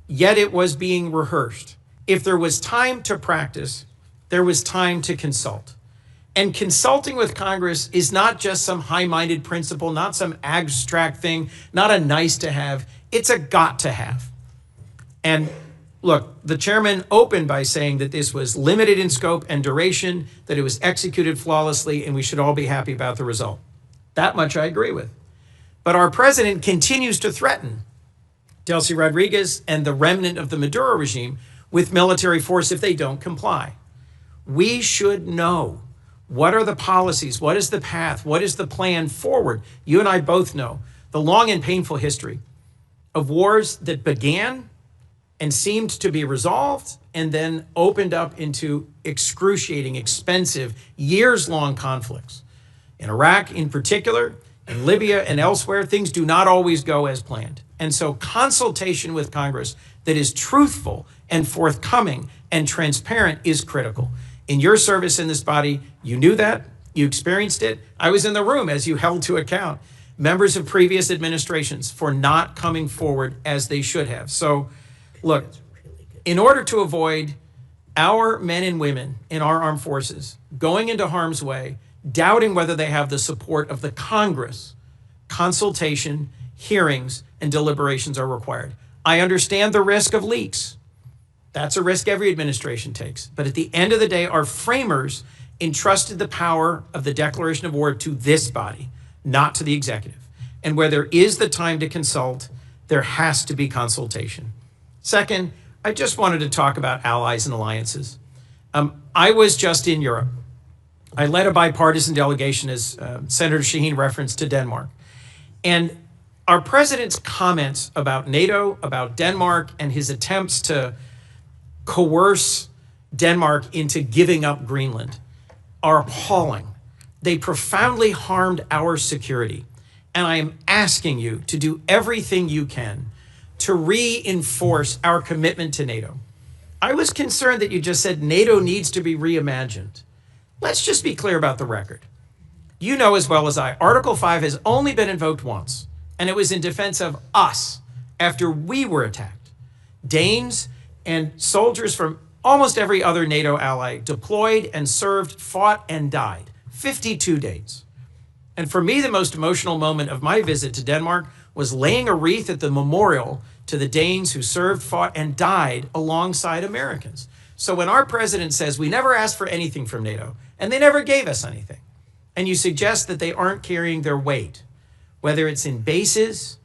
Yet it was being rehearsed. If there was time to practice, there was time to consult. And consulting with Congress is not just some high-minded principle, not some abstract thing, not a nice to have, it's a got to have. And look, the chairman opened by saying that this was limited in scope and duration, that it was executed flawlessly, and we should all be happy about the result. That much I agree with. But our president continues to threaten Delcy Rodriguez and the remnant of the Maduro regime with military force if they don't comply. We should know, what are the policies? What is the path? What is the plan forward? You and I both know the long and painful history of wars that began and seemed to be resolved and then opened up into excruciating, expensive, years-long conflicts. In Iraq in particular, in Libya and elsewhere, things do not always go as planned. And so consultation with Congress that is truthful and forthcoming and transparent is critical. In your service in this body, you knew that, you experienced it. I was in the room as you held to account members of previous administrations for not coming forward as they should have. So look, in order to avoid our men and women in our armed forces going into harm's way, doubting whether they have the support of the Congress, consultation, hearings, and deliberations are required. I understand the risk of leaks. That's a risk every administration takes. But at the end of the day, our framers entrusted the power of the declaration of war to this body, not to the executive. And where there is the time to consult, there has to be consultation. Second, I just wanted to talk about allies and alliances. I was just in Europe. I led a bipartisan delegation, as Senator Shaheen referenced, to Denmark. And our president's comments about NATO, about Denmark, and his attempts to coerce Denmark into giving up Greenland are appalling. They profoundly harmed our security. And I am asking you to do everything you can to reinforce our commitment to NATO. I was concerned that you just said NATO needs to be reimagined. Let's just be clear about the record. You know as well as I, Article 5 has only been invoked once, and it was in defense of us after we were attacked. Danes and soldiers from almost every other NATO ally deployed and served, fought, and died. 52 days. And for me, the most emotional moment of my visit to Denmark was laying a wreath at the memorial to the Danes who served, fought, and died alongside Americans. So when our president says we never asked for anything from NATO, and they never gave us anything, and you suggest that they aren't carrying their weight, whether it's in bases,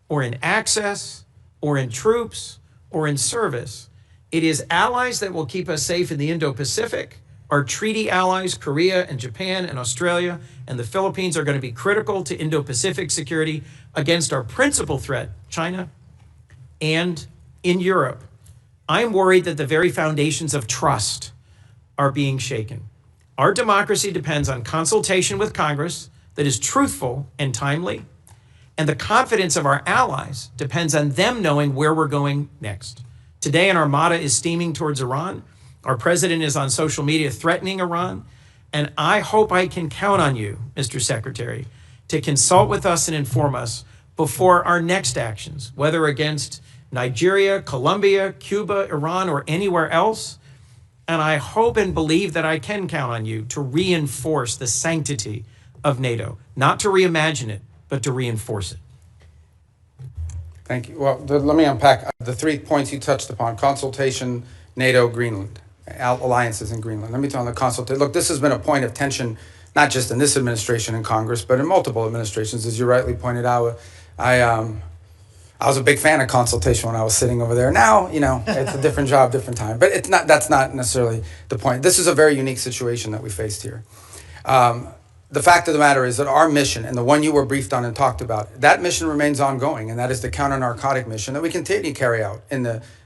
or in access, or in troops, or in service, it is allies that will keep us safe in the Indo-Pacific. Our treaty allies, Korea and Japan and Australia and the Philippines, are going to be critical to Indo-Pacific security against our principal threat, China, and in Europe. I'm worried that the very foundations of trust are being shaken. Our democracy depends on consultation with Congress that is truthful and timely, And the confidence of our allies depends on them knowing where we're going next. Today, an armada is steaming towards Iran. Our president is on social media threatening Iran. And I hope I can count on you, Mr. Secretary, to consult with us and inform us before our next actions, whether against Nigeria, Colombia, Cuba, Iran, or anywhere else. And I hope and believe that I can count on you to reinforce the sanctity of NATO, not to reimagine it, but to reinforce it. Thank you. Well, let me unpack the 3 points you touched upon: consultation, NATO, Greenland, alliances in Greenland. Let me tell you on the consultation. Look, this has been a point of tension, not just in this administration and Congress, but in multiple administrations, as you rightly pointed out. I was a big fan of consultation when I was sitting over there. Now, you know, it's a different job, different time. But it's not. That's not necessarily the point. This is a very unique situation that we faced here. The fact of the matter is that our mission, and the one you were briefed on and talked about, that mission remains ongoing, and that is the counter-narcotic mission that we continue to carry out.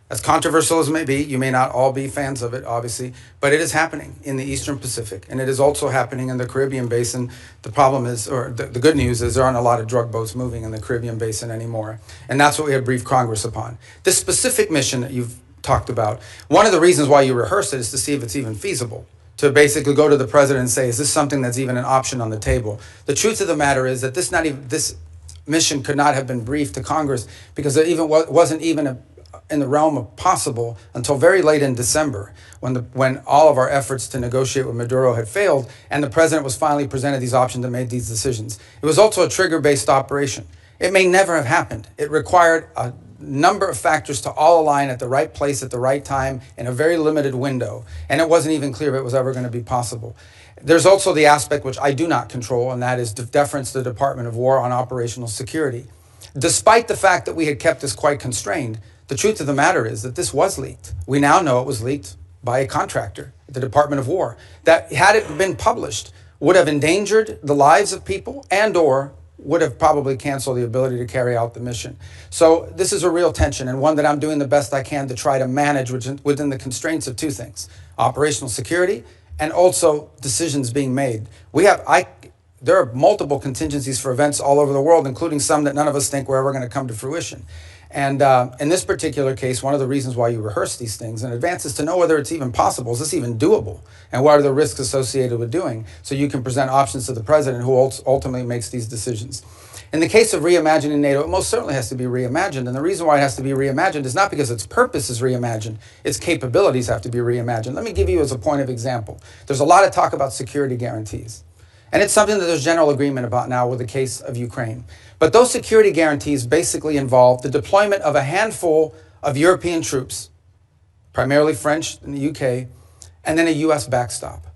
As controversial as it may be, you may not all be fans of it, obviously, but it is happening in the Eastern Pacific, and it is also happening in the Caribbean Basin. The problem is, or the good news is, there aren't a lot of drug boats moving in the Caribbean Basin anymore, and that's what we had briefed Congress upon. This specific mission that you've talked about, one of the reasons why you rehearse it is to see if it's even feasible, to basically go to the president and say, is this something that's even an option on the table? The truth of the matter is that this mission could not have been briefed to Congress because it wasn't even in the realm of possible until very late in December, when all of our efforts to negotiate with Maduro had failed and the president was finally presented these options and made these decisions. It was also a trigger-based operation. It may never have happened. It required a number of factors to all align at the right place at the right time in a very limited window, and it wasn't even clear if it was ever going to be possible. There's also the aspect which I do not control, and that is deference to the Department of War on operational security. Despite the fact that we had kept this quite constrained, the truth of the matter is that this was leaked. We now know it was leaked by a contractor at the Department of War that, had it been published, would have endangered the lives of people and/or would have probably canceled the ability to carry out the mission. So this is a real tension, and one that I'm doing the best I can to try to manage within the constraints of two things: operational security and also decisions being made. There are multiple contingencies for events all over the world, including some that none of us think were ever going to come to fruition. And in this particular case, one of the reasons why you rehearse these things in advance is to know whether it's even possible. Is this even doable? And what are the risks associated with doing? So you can present options to the president, who ultimately makes these decisions. In the case of reimagining NATO, it most certainly has to be reimagined. And the reason why it has to be reimagined is not because its purpose is reimagined. Its capabilities have to be reimagined. Let me give you as a point of example. There's a lot of talk about security guarantees. And it's something that there's general agreement about now with the case of Ukraine. But those security guarantees basically involve the deployment of a handful of European troops, primarily French in the UK, and then a U.S. backstop.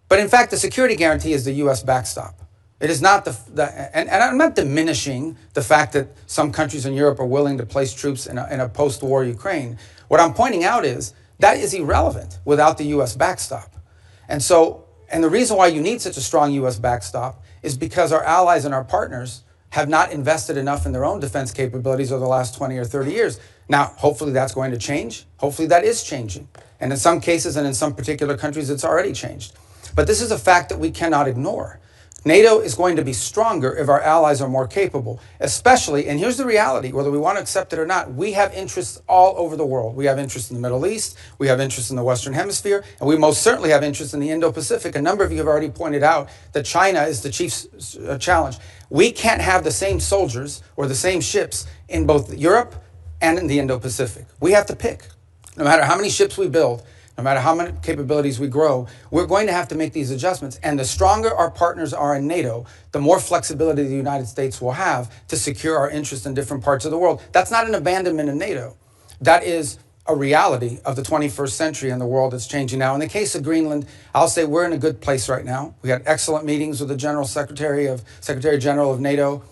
But in fact, the security guarantee is the U.S. backstop. It is not and I'm not diminishing the fact that some countries in Europe are willing to place troops in a post-war Ukraine. What I'm pointing out is that is irrelevant without the U.S. backstop. And the reason why you need such a strong U.S. backstop is because our allies and our partners have not invested enough in their own defense capabilities over the last 20 or 30 years. Now, hopefully that's going to change. Hopefully that is changing. And in some cases and in some particular countries, it's already changed. But this is a fact that we cannot ignore. NATO is going to be stronger if our allies are more capable, especially, and here's the reality, whether we want to accept it or not, we have interests all over the world. We have interests in the Middle East, we have interests in the Western Hemisphere, and we most certainly have interests in the Indo-Pacific. A number of you have already pointed out that China is the chief challenge. We can't have the same soldiers or the same ships in both Europe and in the Indo-Pacific. We have to pick. No matter how many ships we build, no matter how many capabilities we grow, we're going to have to make these adjustments. And the stronger our partners are in NATO, the more flexibility the United States will have to secure our interests in different parts of the world. That's not an abandonment of NATO. That is a reality of the 21st century and the world that's changing now. In the case of Greenland, I'll say we're in a good place right now. We had excellent meetings with the Secretary General of NATO.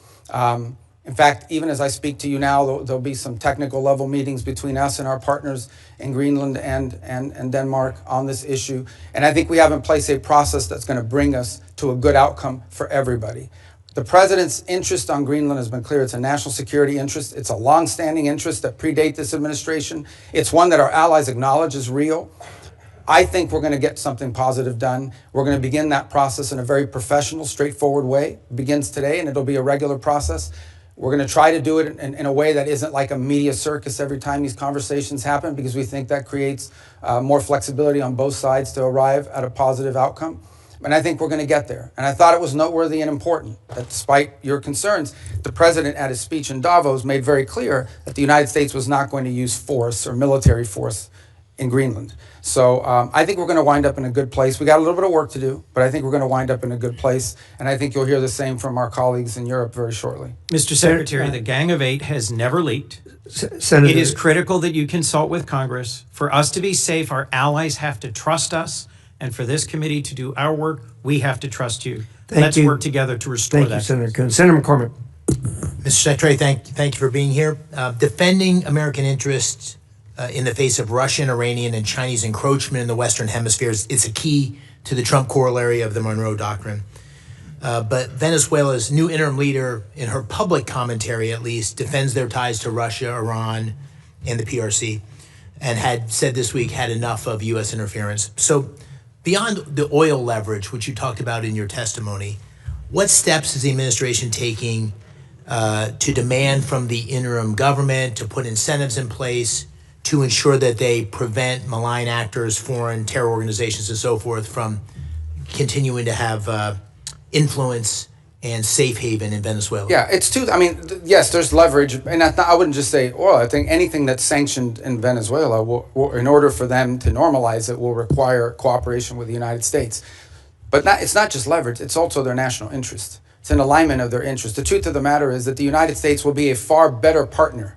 In fact, even as I speak to you now, there'll be some technical level meetings between us and our partners in Greenland and Denmark on this issue. And I think we have in place a process that's going to bring us to a good outcome for everybody. The president's interest on Greenland has been clear. It's a national security interest. It's a long-standing interest that predate this administration. It's one that our allies acknowledge is real. I think we're going to get something positive done. We're going to begin that process in a very professional, straightforward way. It begins today, and it'll be a regular process. We're going to try to do it in a way that isn't like a media circus every time these conversations happen, because we think that creates more flexibility on both sides to arrive at a positive outcome. And I think we're going to get there. And I thought it was noteworthy and important that despite your concerns, the president at his speech in Davos made very clear that the United States was not going to use force or military force in Greenland. So I think we're going to wind up in a good place. We got a little bit of work to do, but I think we're going to wind up in a good place. And I think you'll hear the same from our colleagues in Europe very shortly. Mr. Secretary, the Gang of Eight has never leaked. Senator, it is critical that you consult with Congress. For us to be safe, our allies have to trust us. And for this committee to do our work, we have to trust you. Let's work together to restore that. Thank you, Senator Coons. Senator McCormick. Mr. Secretary, thank you for being here. Defending American interests in the face of Russian, Iranian, and Chinese encroachment in the Western Hemisphere is a key to the Trump corollary of the Monroe Doctrine. But Venezuela's new interim leader, in her public commentary at least, defends their ties to Russia, Iran, and the PRC, and had said this week had enough of U.S. interference. So beyond the oil leverage, which you talked about in your testimony, what steps is the administration taking to demand from the interim government to put incentives in place to ensure that they prevent malign actors, foreign terror organizations, and so forth from continuing to have influence and safe haven in Venezuela? Yeah, it's too, I mean, yes, there's leverage. And I wouldn't just say oil. I think anything that's sanctioned in Venezuela, will, in order for them to normalize it, will require cooperation with the United States. But it's not just leverage, it's also their national interest. It's an alignment of their interest. The truth of the matter is that the United States will be a far better partner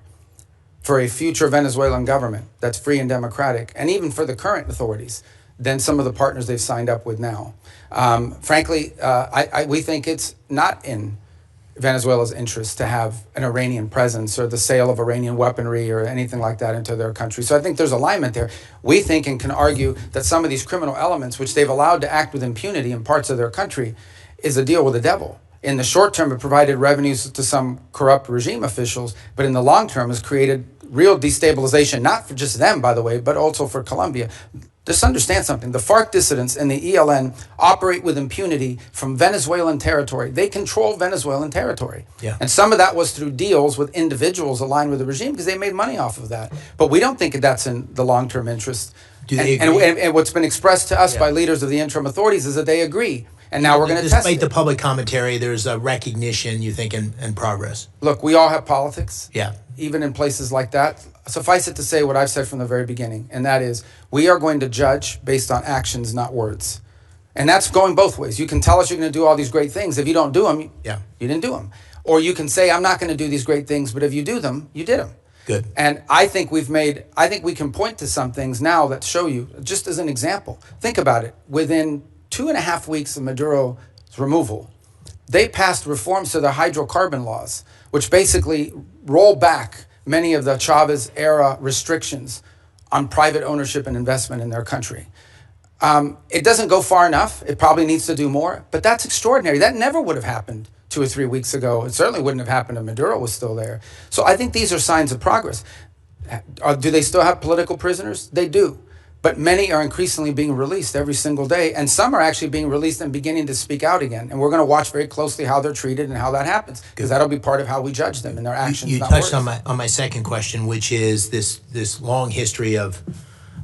for a future Venezuelan government that's free and democratic, and even for the current authorities, than some of the partners they've signed up with now. Frankly, we think it's not in Venezuela's interest to have an Iranian presence or the sale of Iranian weaponry or anything like that into their country. So I think there's alignment there. We think and can argue that some of these criminal elements, which they've allowed to act with impunity in parts of their country, is a deal with the devil. In the short term, it provided revenues to some corrupt regime officials, but in the long term has created real destabilization, not for just them, by the way, but also for Colombia. Just understand something. The FARC dissidents and the ELN operate with impunity from Venezuelan territory. They control Venezuelan territory. Yeah. And some of that was through deals with individuals aligned with the regime because they made money off of that. But we don't think that that's in the long-term interest. Do they agree? And what's been expressed to us by leaders of the interim authorities is that they agree. And now we're going to test it. Despite the public commentary, there's a recognition, you think, and progress. Look, we all have politics. Yeah. Even in places like that. Suffice it to say what I've said from the very beginning, and that is we are going to judge based on actions, not words. And that's going both ways. You can tell us you're going to do all these great things. If you don't do them, you didn't do them. Or you can say, I'm not going to do these great things, but if you do them, you did them. Good. And I think we can point to some things now that show you, just as an example. Think about it. Within 2.5 weeks of Maduro's removal, they passed reforms to the hydrocarbon laws, which basically roll back many of the Chavez-era restrictions on private ownership and investment in their country. It doesn't go far enough. It probably needs to do more, but that's extraordinary. That never would have happened 2 or 3 weeks ago. It certainly wouldn't have happened if Maduro was still there. So I think these are signs of progress. Do they still have political prisoners? They do. But many are increasingly being released every single day, and some are actually being released and beginning to speak out again. And we're going to watch very closely how they're treated and how that happens, because that'll be part of how we judge them and their actions. You not touched words. on my second question, which is this long history of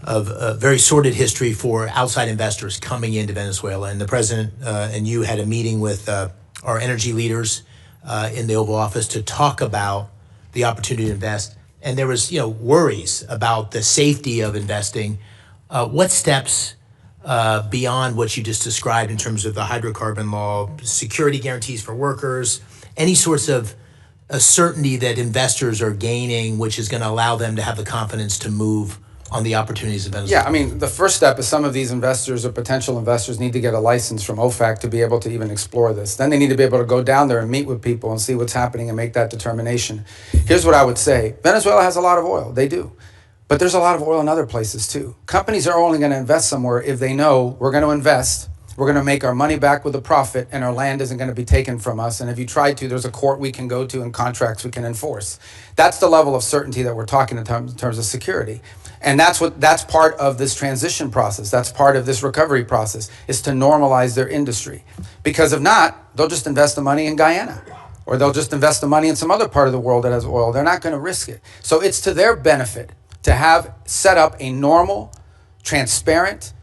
a very sordid history for outside investors coming into Venezuela. And the president and you had a meeting with our energy leaders in the Oval Office to talk about the opportunity to invest. And there was, worries about the safety of investing. What steps beyond what you just described in terms of the hydrocarbon law, security guarantees for workers, any sorts of a certainty that investors are gaining, which is going to allow them to have the confidence to move on the opportunities of Venezuela? Yeah, I mean, the first step is some of these investors or potential investors need to get a license from OFAC to be able to even explore this. Then they need to be able to go down there and meet with people and see what's happening and make that determination. Here's what I would say. Venezuela has a lot of oil. They do. But there's a lot of oil in other places too. Companies are only going to invest somewhere if they know we're going to invest, we're going to make our money back with a profit, and our land isn't going to be taken from us. And if you try to, there's a court we can go to and contracts we can enforce. That's the level of certainty that we're talking in terms of security. And that's part of this transition process. That's part of this recovery process, is to normalize their industry. Because if not, they'll just invest the money in Guyana or they'll just invest the money in some other part of the world that has oil. They're not going to risk it. So it's to their benefit to have set up a normal, transparent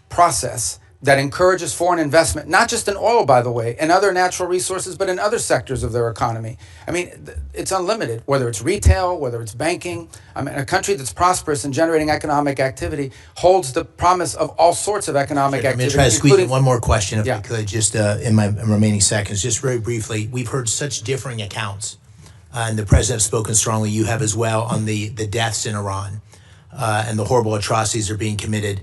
process that encourages foreign investment, not just in oil, by the way, and other natural resources, but in other sectors of their economy. I mean, it's unlimited, whether it's retail, whether it's banking. I mean, a country that's prosperous and generating economic activity holds the promise of all sorts of economic I'm going activity. to try to squeeze in one more question, if Yeah. I could, just in my remaining seconds. Just very briefly, we've heard such differing accounts, and the president has spoken strongly, you have as well, on the deaths in Iran and the horrible atrocities that are being committed.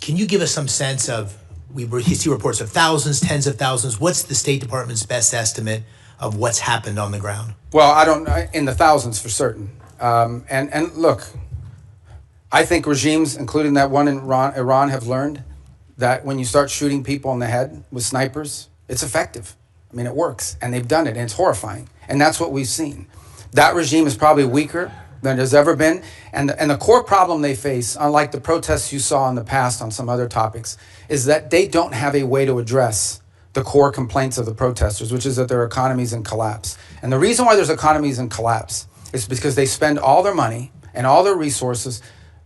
Can you give us some sense of, we see reports of thousands, tens of thousands. What's the State Department's best estimate of what's happened on the ground? Well, I don't, in the thousands for certain. And look, I think regimes, including that one in Iran, have learned that when you start shooting people in the head with snipers, it's effective. I mean, it works, and they've done it, and it's horrifying. And that's what we've seen. That regime is probably weaker than there's ever been. And the core problem they face, unlike the protests you saw in the past on some other topics, is that they don't have a way to address the core complaints of the protesters, which is that their economy's in collapse. And the reason why there's economies in collapse is because they spend all their money and all their resources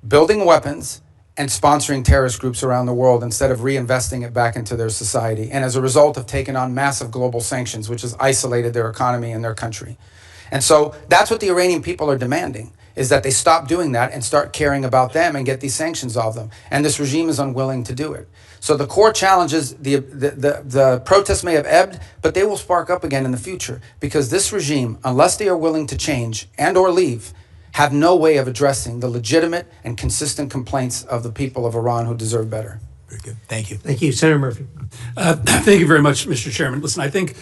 building weapons and sponsoring terrorist groups around the world instead of reinvesting it back into their society. And as a result, have taken on massive global sanctions, which has isolated their economy and their country. And so that's what the Iranian people are demanding, is that they stop doing that and start caring about them and get these sanctions off them. And this regime is unwilling to do it. So the core challenge is the protests may have ebbed, but they will spark up again in the future, because this regime, unless they are willing to change and or leave, have no way of addressing the legitimate and consistent complaints of the people of Iran who deserve better. Very good. Thank you. Thank you. Senator Murphy. Thank you very much, Mr. Chairman. Listen, I think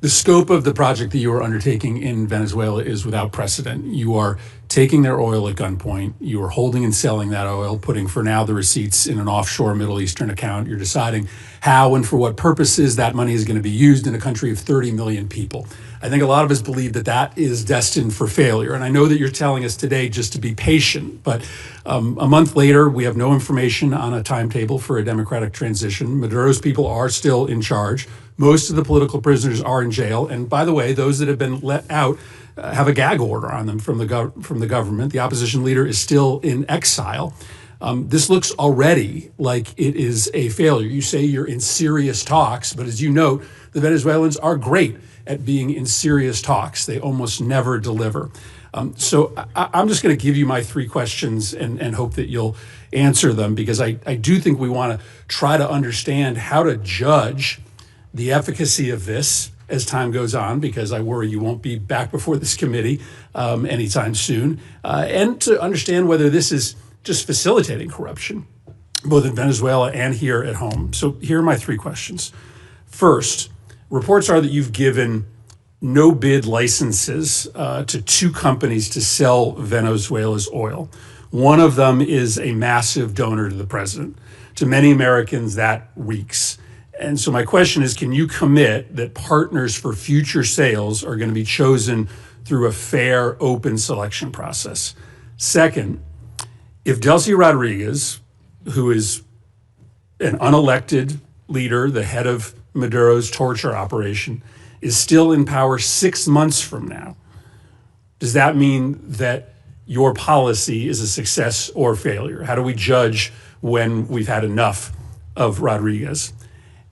the scope of the project that you are undertaking in Venezuela is without precedent. You are taking their oil at gunpoint. You are holding and selling that oil, putting for now the receipts in an offshore Middle Eastern account. You're deciding how and for what purposes that money is going to be used in a country of 30 million people. I think a lot of us believe that that is destined for failure. And I know that you're telling us today just to be patient, but a month later, we have no information on a timetable for a democratic transition. Maduro's people are still in charge. Most of the political prisoners are in jail. And by the way, those that have been let out have a gag order on them from the government. The opposition leader is still in exile. This looks already like it is a failure. You say you're in serious talks, but as you note, the Venezuelans are great at being in serious talks. They almost never deliver. So I'm just going to give you my three questions and hope that you'll answer them, because I do think we want to try to understand how to judge the efficacy of this as time goes on, because I worry you won't be back before this committee anytime soon, and to understand whether this is just facilitating corruption, both in Venezuela and here at home. So here are my three questions. First, reports are that you've given no-bid licenses to two companies to sell Venezuela's oil. One of them is a massive donor to the president. To many Americans, that reeks. And so my question is, can you commit that partners for future sales are going to be chosen through a fair, open selection process? Second, if Delcy Rodriguez, who is an unelected leader, the head of Maduro's torture operation, is still in power 6 months from now, does that mean that your policy is a success or failure? How do we judge when we've had enough of Rodriguez?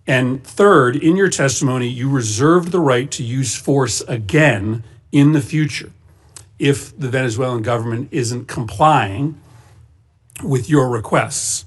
And third, in your testimony, you reserved the right to use force again in the future if the Venezuelan government isn't complying with your requests.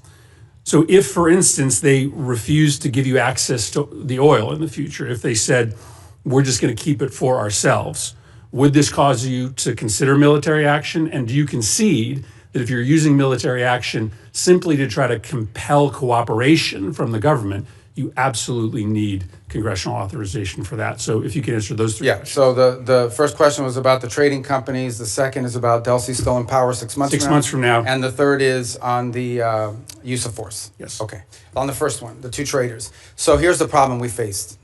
So if, for instance, they refuse to give you access to the oil in the future, if they said, we're just going to keep it for ourselves, would this cause you to consider military action? And do you concede that if you're using military action simply to try to compel cooperation from the government, you absolutely need congressional authorization for that? So if you can answer those three questions. So the first question was about the trading companies. The second is about Delcy still in power 6 months from now. 6 months from now. And the third is on the use of force. Yes. Okay. On the first one, the two traders. So here's the problem we faced.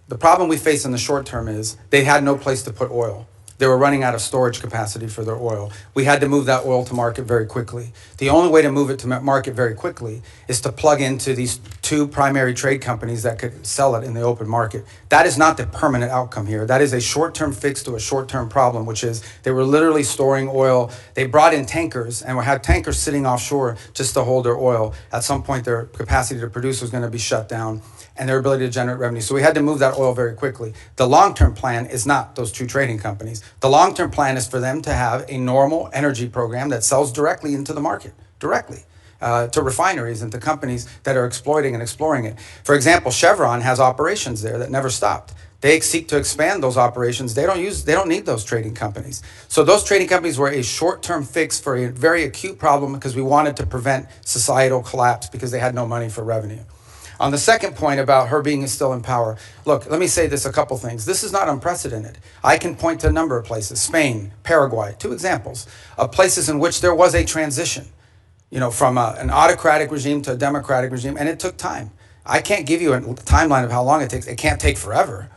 The problem we face in the short term is they had no place to put oil. They were running out of storage capacity for their oil. We had to move that oil to market very quickly. The only way to move it to market very quickly is to plug into these two primary trade companies that could sell it in the open market. That is not the permanent outcome here. That is a short-term fix to a short-term problem, which is they were literally storing oil. They brought in tankers and had tankers sitting offshore just to hold their oil. At some point, their capacity to produce was going to be shut down and their ability to generate revenue. So we had to move that oil very quickly. The long-term plan is not those two trading companies. The long-term plan is for them to have a normal energy program that sells directly into the market, directly. To refineries and to companies that are exploiting and exploring it. For example, Chevron has operations there that never stopped. They seek to expand those operations. They don't need those trading companies. So those trading companies were a short-term fix for a very acute problem because we wanted to prevent societal collapse because they had no money for revenue. On the second point about her being still in power, look, let me say this, a couple things. This is not unprecedented. I can point to a number of places, Spain, Paraguay, 2 examples of places in which there was a transition, you know, from an autocratic regime to a democratic regime, and it took time. I can't give you a timeline of how long it takes. It can't take forever.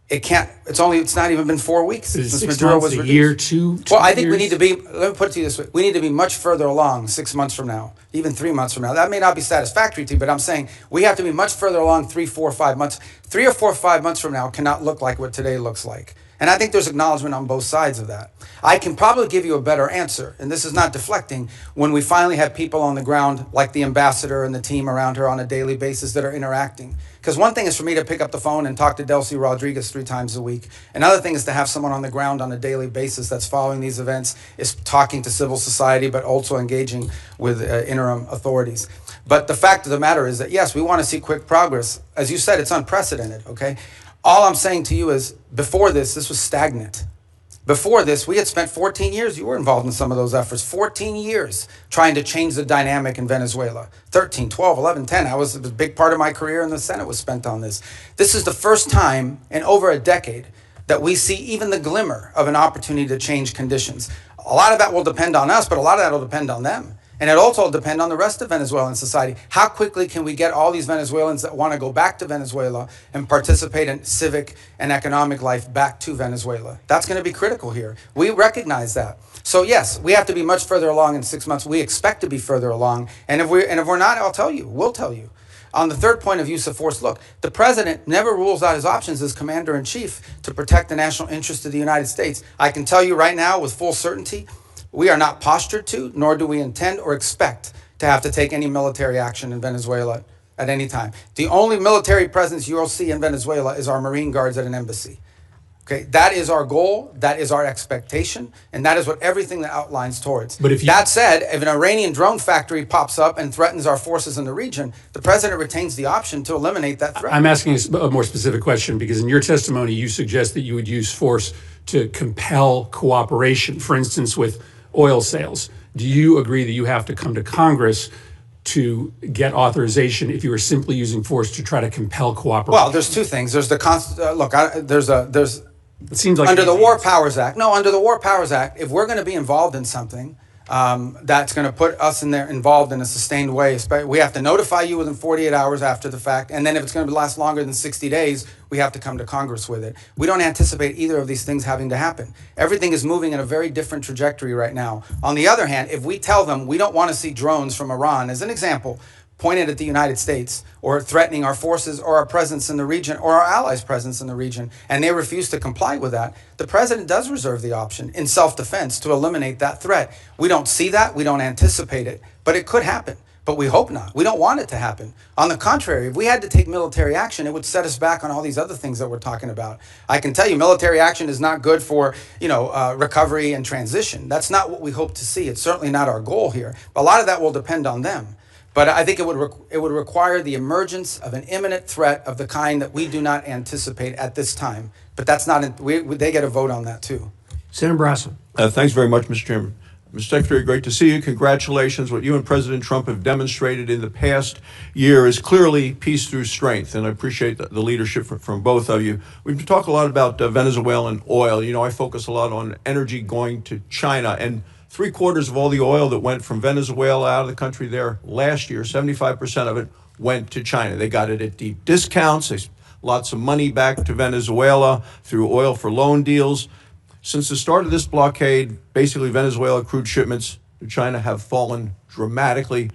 It can't, it's not even been 4 weeks since Maduro was reduced. A year, two Well, I think years? we need to be, let me put it to you this way, we need to be much further along 6 months from now, even 3 months from now. That may not be satisfactory to you, but I'm saying we have to be much further along 3, 4, 5 months. 3 or 4, 5 months from now cannot look like what today looks like. And I think there's acknowledgement on both sides of that. I can probably give you a better answer, and this is not deflecting, when we finally have people on the ground like the ambassador and the team around her on a daily basis that are interacting. Because one thing is for me to pick up the phone and talk to Delcy Rodriguez 3 times a week. Another thing is to have someone on the ground on a daily basis that's following these events, is talking to civil society, but also engaging with interim authorities. But the fact of the matter is that, yes, we want to see quick progress. As you said, it's unprecedented, okay? All I'm saying to you is, before this was stagnant. Before this, we had spent 14 years, you were involved in some of those efforts, 14 years trying to change the dynamic in Venezuela. 13, 12, 11, 10, it was a big part of my career in the Senate was spent on this. This is the first time in over a decade that we see even the glimmer of an opportunity to change conditions. A lot of that will depend on us, but a lot of that will depend on them. And it also will depend on the rest of Venezuelan society. How quickly can we get all these Venezuelans that want to go back to Venezuela and participate in civic and economic life back to Venezuela? That's going to be critical here. We recognize that. So yes, we have to be much further along in 6 months. We expect to be further along. And if we're not, I'll tell you, we'll tell you. On the third point of use of force, look, the president never rules out his options as commander-in-chief to protect the national interest of the United States. I can tell you right now with full certainty, we are not postured to, nor do we intend or expect to have to take any military action in Venezuela at any time. The only military presence you will see in Venezuela is our Marine Guards at an embassy. Okay, that is our goal, that is our expectation, and that is what everything that outlines towards. But if that said, if an Iranian drone factory pops up and threatens our forces in the region, the president retains the option to eliminate that threat. I'm asking a more specific question because in your testimony, you suggest that you would use force to compel cooperation, for instance, with oil sales. Do you agree that you have to come to Congress to get authorization if you were simply using force to try to compel cooperation? Well, there's 2 things. There's the it seems like under the War Powers Act. No, under the War Powers Act, if we're going to be involved in something that's going to put us involved in a sustained way, we have to notify you within 48 hours after the fact, and then if it's going to last longer than 60 days, we have to come to Congress with it. We don't anticipate either of these things having to happen. Everything is moving in a very different trajectory right now. On the other hand, if we tell them we don't want to see drones from Iran, as an example, pointed at the United States or threatening our forces or our presence in the region or our allies' presence in the region, and they refuse to comply with that, the president does reserve the option in self-defense to eliminate that threat. We don't see that, we don't anticipate it, but it could happen. But we hope not. We don't want it to happen. On the contrary, if we had to take military action, it would set us back on all these other things that we're talking about. I can tell you military action is not good for, recovery and transition. That's not what we hope to see. It's certainly not our goal here. But a lot of that will depend on them. But I think it would require the emergence of an imminent threat of the kind that we do not anticipate at this time. But that's not, they get a vote on that too. Senator Brasso. Thanks very much, Mr. Chairman. Mr. Secretary, great to see you. Congratulations. What you and President Trump have demonstrated in the past year is clearly peace through strength, and I appreciate the leadership from both of you. We've talked a lot about Venezuelan oil. You know, I focus a lot on energy going to China, and 3/4 of all the oil that went from Venezuela out of the country there last year, 75% of it went to China. They got it at deep discounts. Lots of money back to Venezuela through oil for loan deals. Since the start of this blockade, basically Venezuela crude shipments to China have fallen dramatically.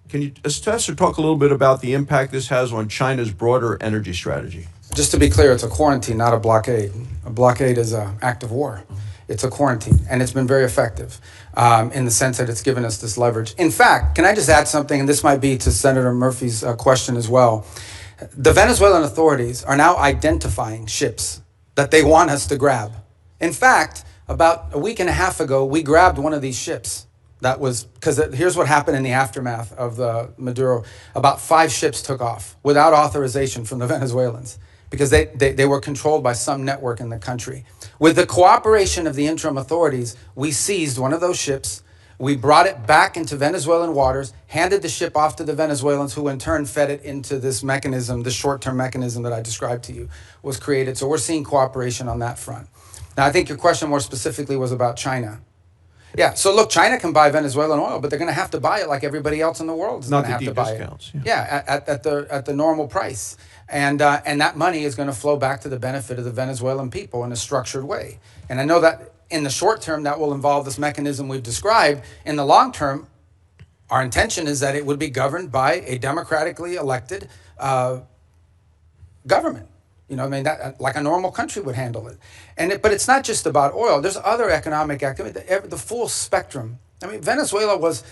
Can you assess or talk a little bit about the impact this has on China's broader energy strategy? Just to be clear, it's a quarantine, not a blockade. A blockade is an act of war. It's a quarantine, and it's been very effective in the sense that it's given us this leverage. In fact, can I just add something, and this might be to Senator Murphy's question as well. The Venezuelan authorities are now identifying ships that they want us to grab. In fact, about a week and a half ago, we grabbed one of these ships. That was, because here's what happened in the aftermath of the Maduro. About 5 ships took off without authorization from the Venezuelans because they were controlled by some network in the country. With the cooperation of the interim authorities, we seized one of those ships. We brought it back into Venezuelan waters, handed the ship off to the Venezuelans, who in turn fed it into this mechanism, the short-term mechanism that I described to you was created. So we're seeing cooperation on that front. Now, I think your question more specifically was about China. Yeah, so look, China can buy Venezuelan oil, but they're going to have to buy it like everybody else in the world is going to have to buy it. Yeah, at the normal price. And that money is going to flow back to the benefit of the Venezuelan people in a structured way. And I know that in the short term, that will involve this mechanism we've described. In the long term, our intention is that it would be governed by a democratically elected government. You know, I mean, that, like a normal country would handle it. But it's not just about oil. There's other economic activity, the full spectrum. I mean, Venezuela was,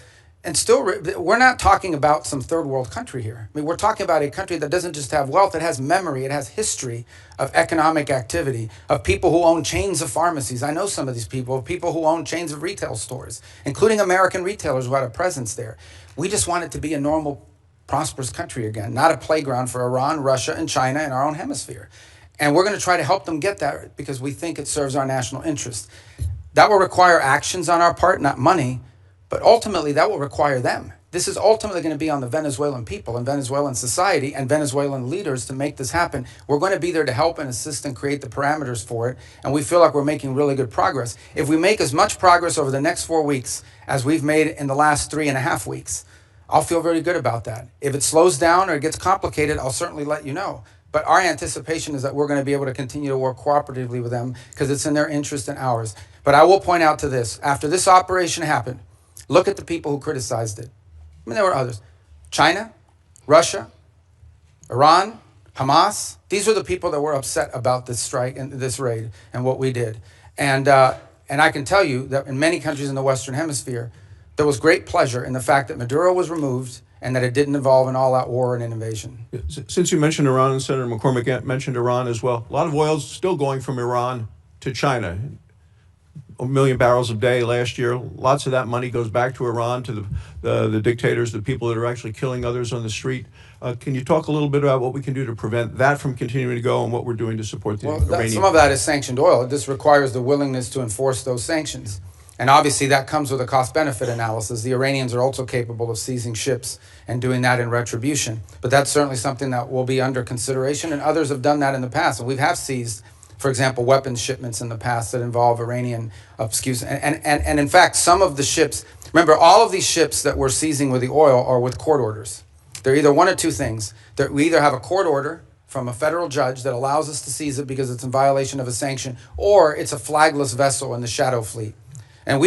and still, we're not talking about some third world country here. I mean, we're talking about a country that doesn't just have wealth, it has memory, it has history of economic activity, of people who own chains of pharmacies. I know some of these people who own chains of retail stores, including American retailers who had a presence there. We just want it to be a normal, prosperous country again, not a playground for Iran, Russia, and China in our own hemisphere. And we're going to try to help them get that because we think it serves our national interest. That will require actions on our part, not money, but ultimately that will require them. This is ultimately going to be on the Venezuelan people and Venezuelan society and Venezuelan leaders to make this happen. We're going to be there to help and assist and create the parameters for it, and we feel like we're making really good progress. If we make as much progress over the next 4 weeks as we've made in the last 3.5 weeks, I'll feel very good about that. If it slows down or it gets complicated, I'll certainly let you know. But our anticipation is that we're going to be able to continue to work cooperatively with them because it's in their interest and ours. But I will point out to this, after this operation happened, look at the people who criticized it. I mean, there were others. China, Russia, Iran, Hamas. These are the people that were upset about this strike and this raid and what we did. And I can tell you that in many countries in the Western Hemisphere, there was great pleasure in the fact that Maduro was removed and that it didn't involve an all-out war and an invasion. Since you mentioned Iran, and Senator McCormick mentioned Iran as well, a lot of oil is still going from Iran to China. 1 million barrels a day last year. Lots of that money goes back to Iran, to the dictators, the people that are actually killing others on the street. Can you talk a little bit about what we can do to prevent that from continuing to go and what we're doing to support the Iranian? Some of that is sanctioned oil. This requires the willingness to enforce those sanctions. And obviously that comes with a cost-benefit analysis. The Iranians are also capable of seizing ships and doing that in retribution. But that's certainly something that will be under consideration, and others have done that in the past. And we have seized, for example, weapons shipments in the past that involve Iranian, and in fact, some of the ships, remember, all of these ships that we're seizing with the oil are with court orders. They're either one of two things. We either have a court order from a federal judge that allows us to seize it because it's in violation of a sanction, or it's a flagless vessel in the shadow fleet. And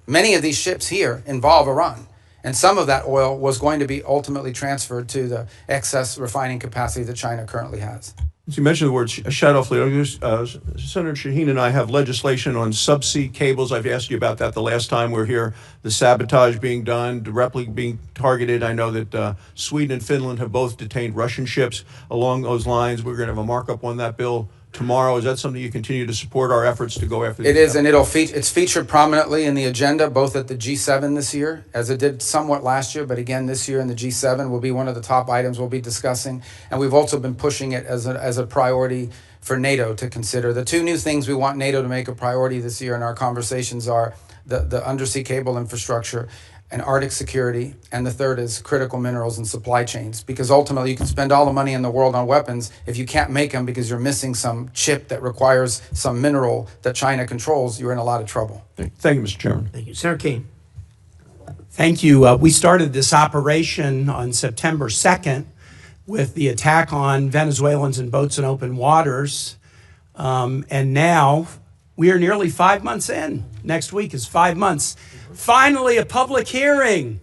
many of these ships here involve Iran. And some of that oil was going to be ultimately transferred to the excess refining capacity that China currently has. You mentioned the word shadow fleet. Senator Shaheen and I have legislation on subsea cables. I've asked you about that the last time we were here. The sabotage being done, directly being targeted. I know that Sweden and Finland have both detained Russian ships along those lines. We're going to have a markup on that bill tomorrow. Is that something you continue to support our efforts to go after? It is, and it's featured prominently in the agenda, both at the G7 this year, as it did somewhat last year, but again this year in the G7 will be one of the top items we'll be discussing. And we've also been pushing it as a priority for NATO to consider. The two new things we want NATO to make a priority this year in our conversations are the undersea cable infrastructure and Arctic security, and the third is critical minerals and supply chains, because ultimately you can spend all the money in the world on weapons if you can't make them because you're missing some chip that requires some mineral that China controls, you're in a lot of trouble. Thank you, Mr. Chairman. Thank you. Senator King. Thank you. We started this operation on September 2nd with the attack on Venezuelans and boats in open waters. And now We are nearly 5 months in. Next week is 5 months. Finally, a public hearing.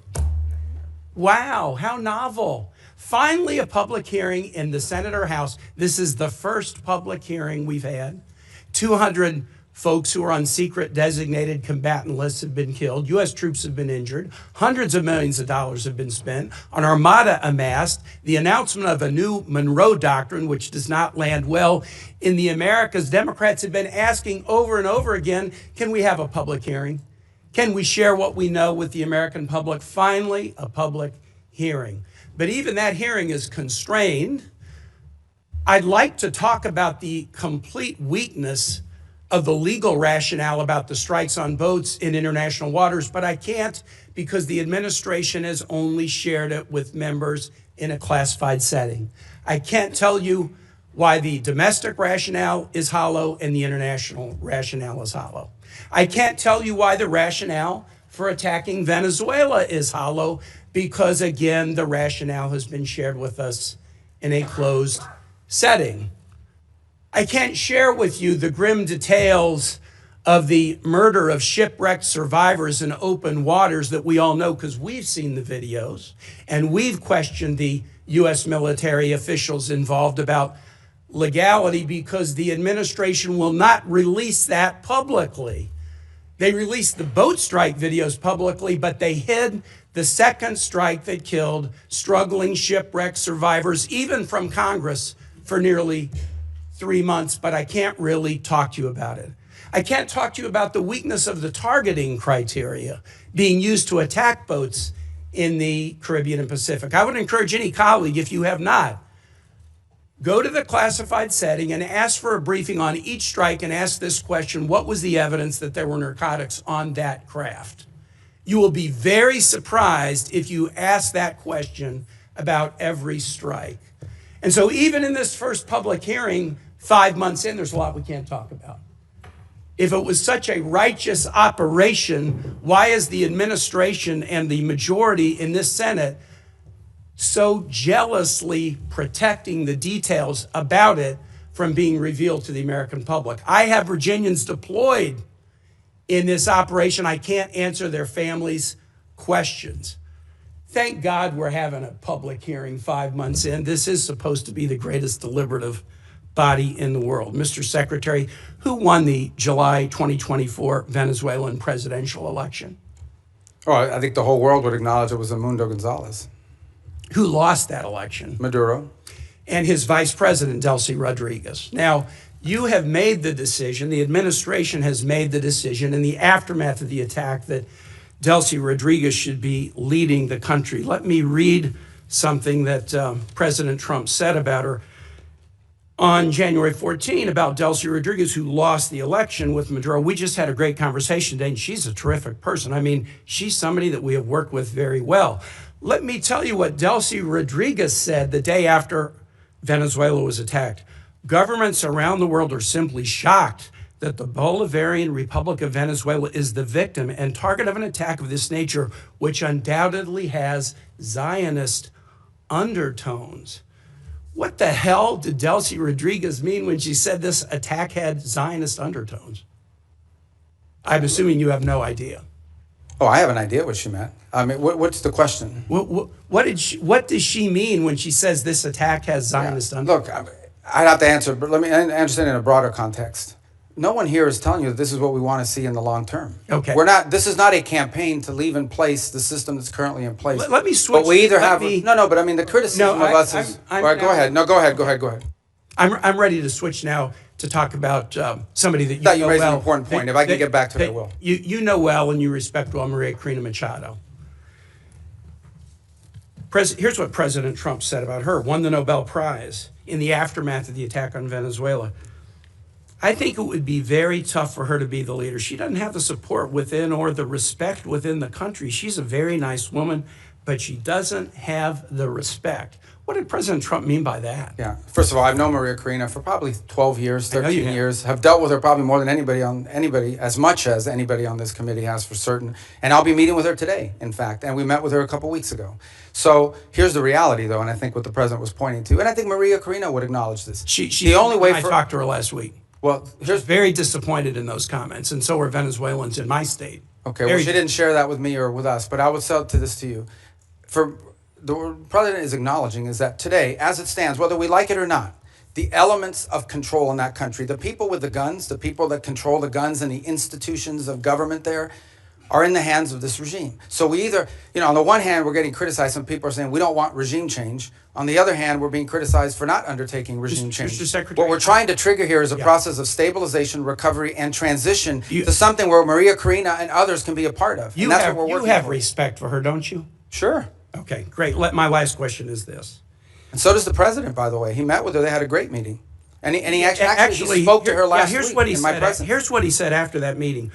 Wow, how novel. Finally, a public hearing in the Senate or House. This is the first public hearing we've had. 200 folks who are on secret designated combatant lists have been killed. U.S. troops have been injured. Hundreds of millions of dollars have been spent. An armada amassed. The announcement of a new Monroe Doctrine, which does not land well in the Americas. Democrats have been asking over and over again, can we have a public hearing? Can we share what we know with the American public? Finally, a public hearing. But even that hearing is constrained. I'd like to talk about the complete weakness of the legal rationale about the strikes on boats in international waters, but I can't because the administration has only shared it with members in a classified setting. I can't tell you why the domestic rationale is hollow and the international rationale is hollow. I can't tell you why the rationale for attacking Venezuela is hollow because, again, the rationale has been shared with us in a closed setting. I can't share with you the grim details of the murder of shipwrecked survivors in open waters that we all know because we've seen the videos and we've questioned the U.S. military officials involved about legality because the administration will not release that publicly. They released the boat strike videos publicly, but they hid the second strike that killed struggling shipwrecked survivors, even from Congress, for nearly 3 months, but I can't really talk to you about it. I can't talk to you about the weakness of the targeting criteria being used to attack boats in the Caribbean and Pacific. I would encourage any colleague, if you have not, go to the classified setting and ask for a briefing on each strike and ask this question: what was the evidence that there were narcotics on that craft? You will be very surprised if you ask that question about every strike. And so even in this first public hearing, 5 months in, there's a lot we can't talk about. If it was such a righteous operation, why is the administration and the majority in this Senate so jealously protecting the details about it from being revealed to the American public? I have Virginians deployed in this operation. I can't answer their families' questions. Thank God we're having a public hearing 5 months in. This is supposed to be the greatest deliberative body in the world. Mr. Secretary, who won the July 2024 Venezuelan presidential election? Oh, I think the whole world would acknowledge it was Edmundo Gonzalez. Who lost that election? Maduro. And his vice president, Delcy Rodriguez. Now, you have made the decision, the administration has made the decision in the aftermath of the attack that Delcy Rodriguez should be leading the country. Let me read something that President Trump said about her on January 14 about Delcy Rodriguez, who lost the election with Maduro. We just had a great conversation today, and she's a terrific person. I mean, she's somebody that we have worked with very well. Let me tell you what Delcy Rodriguez said the day after Venezuela was attacked. Governments around the world are simply shocked that the Bolivarian Republic of Venezuela is the victim and target of an attack of this nature, which undoubtedly has Zionist undertones. What the hell did Delcy Rodriguez mean when she said this attack had Zionist undertones? I'm assuming you have no idea. Oh, I have an idea what she meant. I mean, what's the question? What does she mean when she says this attack has Zionist undertones? Look, I'd have to answer, but let me understand in a broader context. No one here is telling you that this is what we want to see in the long term. Okay. This is not a campaign to leave in place the system that's currently in place. Let me switch. But we either but I mean, the criticism of us is... All right, go ahead. No, go ahead. I'm ready to switch now to talk about somebody that you know you raised well. An important point. If I can get back to it, I will. You know well and you respect well Maria Corina Machado. Here's what President Trump said about her. Won the Nobel Prize in the aftermath of the attack on Venezuela. I think it would be very tough for her to be the leader. She doesn't have the support within or the respect within the country. She's a very nice woman, but she doesn't have the respect. What did President Trump mean by that? Yeah. First of all, I've known Maria Corina for probably 12 years, 13 years. Have dealt with her probably more than anybody, as much as anybody on this committee has for certain. And I'll be meeting with her today, in fact. And we met with her a couple weeks ago. So here's the reality, though, and I think what the president was pointing to. And I think Maria Corina would acknowledge this. I talked to her last week. Well, She's very disappointed in those comments, and so are Venezuelans in my state. Okay, well, she didn't share that with me or with us, but I would sell this to you. For the president is acknowledging is that today, as it stands, whether we like it or not, the elements of control in that country, the people with the guns, the people that control the guns and the institutions of government there, are in the hands of this regime. So we either, on the one hand, we're getting criticized. Some people are saying we don't want regime change. On the other hand, we're being criticized for not undertaking regime change. Mr. Secretary, what we're trying to trigger here is a process of stabilization, recovery, and transition to something where Maria Corina and others can be a part of. You have respect for her, don't you? Sure. Okay, great. My last question is this. And so does the president, by the way. He met with her. They had a great meeting. And he actually spoke to her last week in my presence. Here's what he said after that meeting.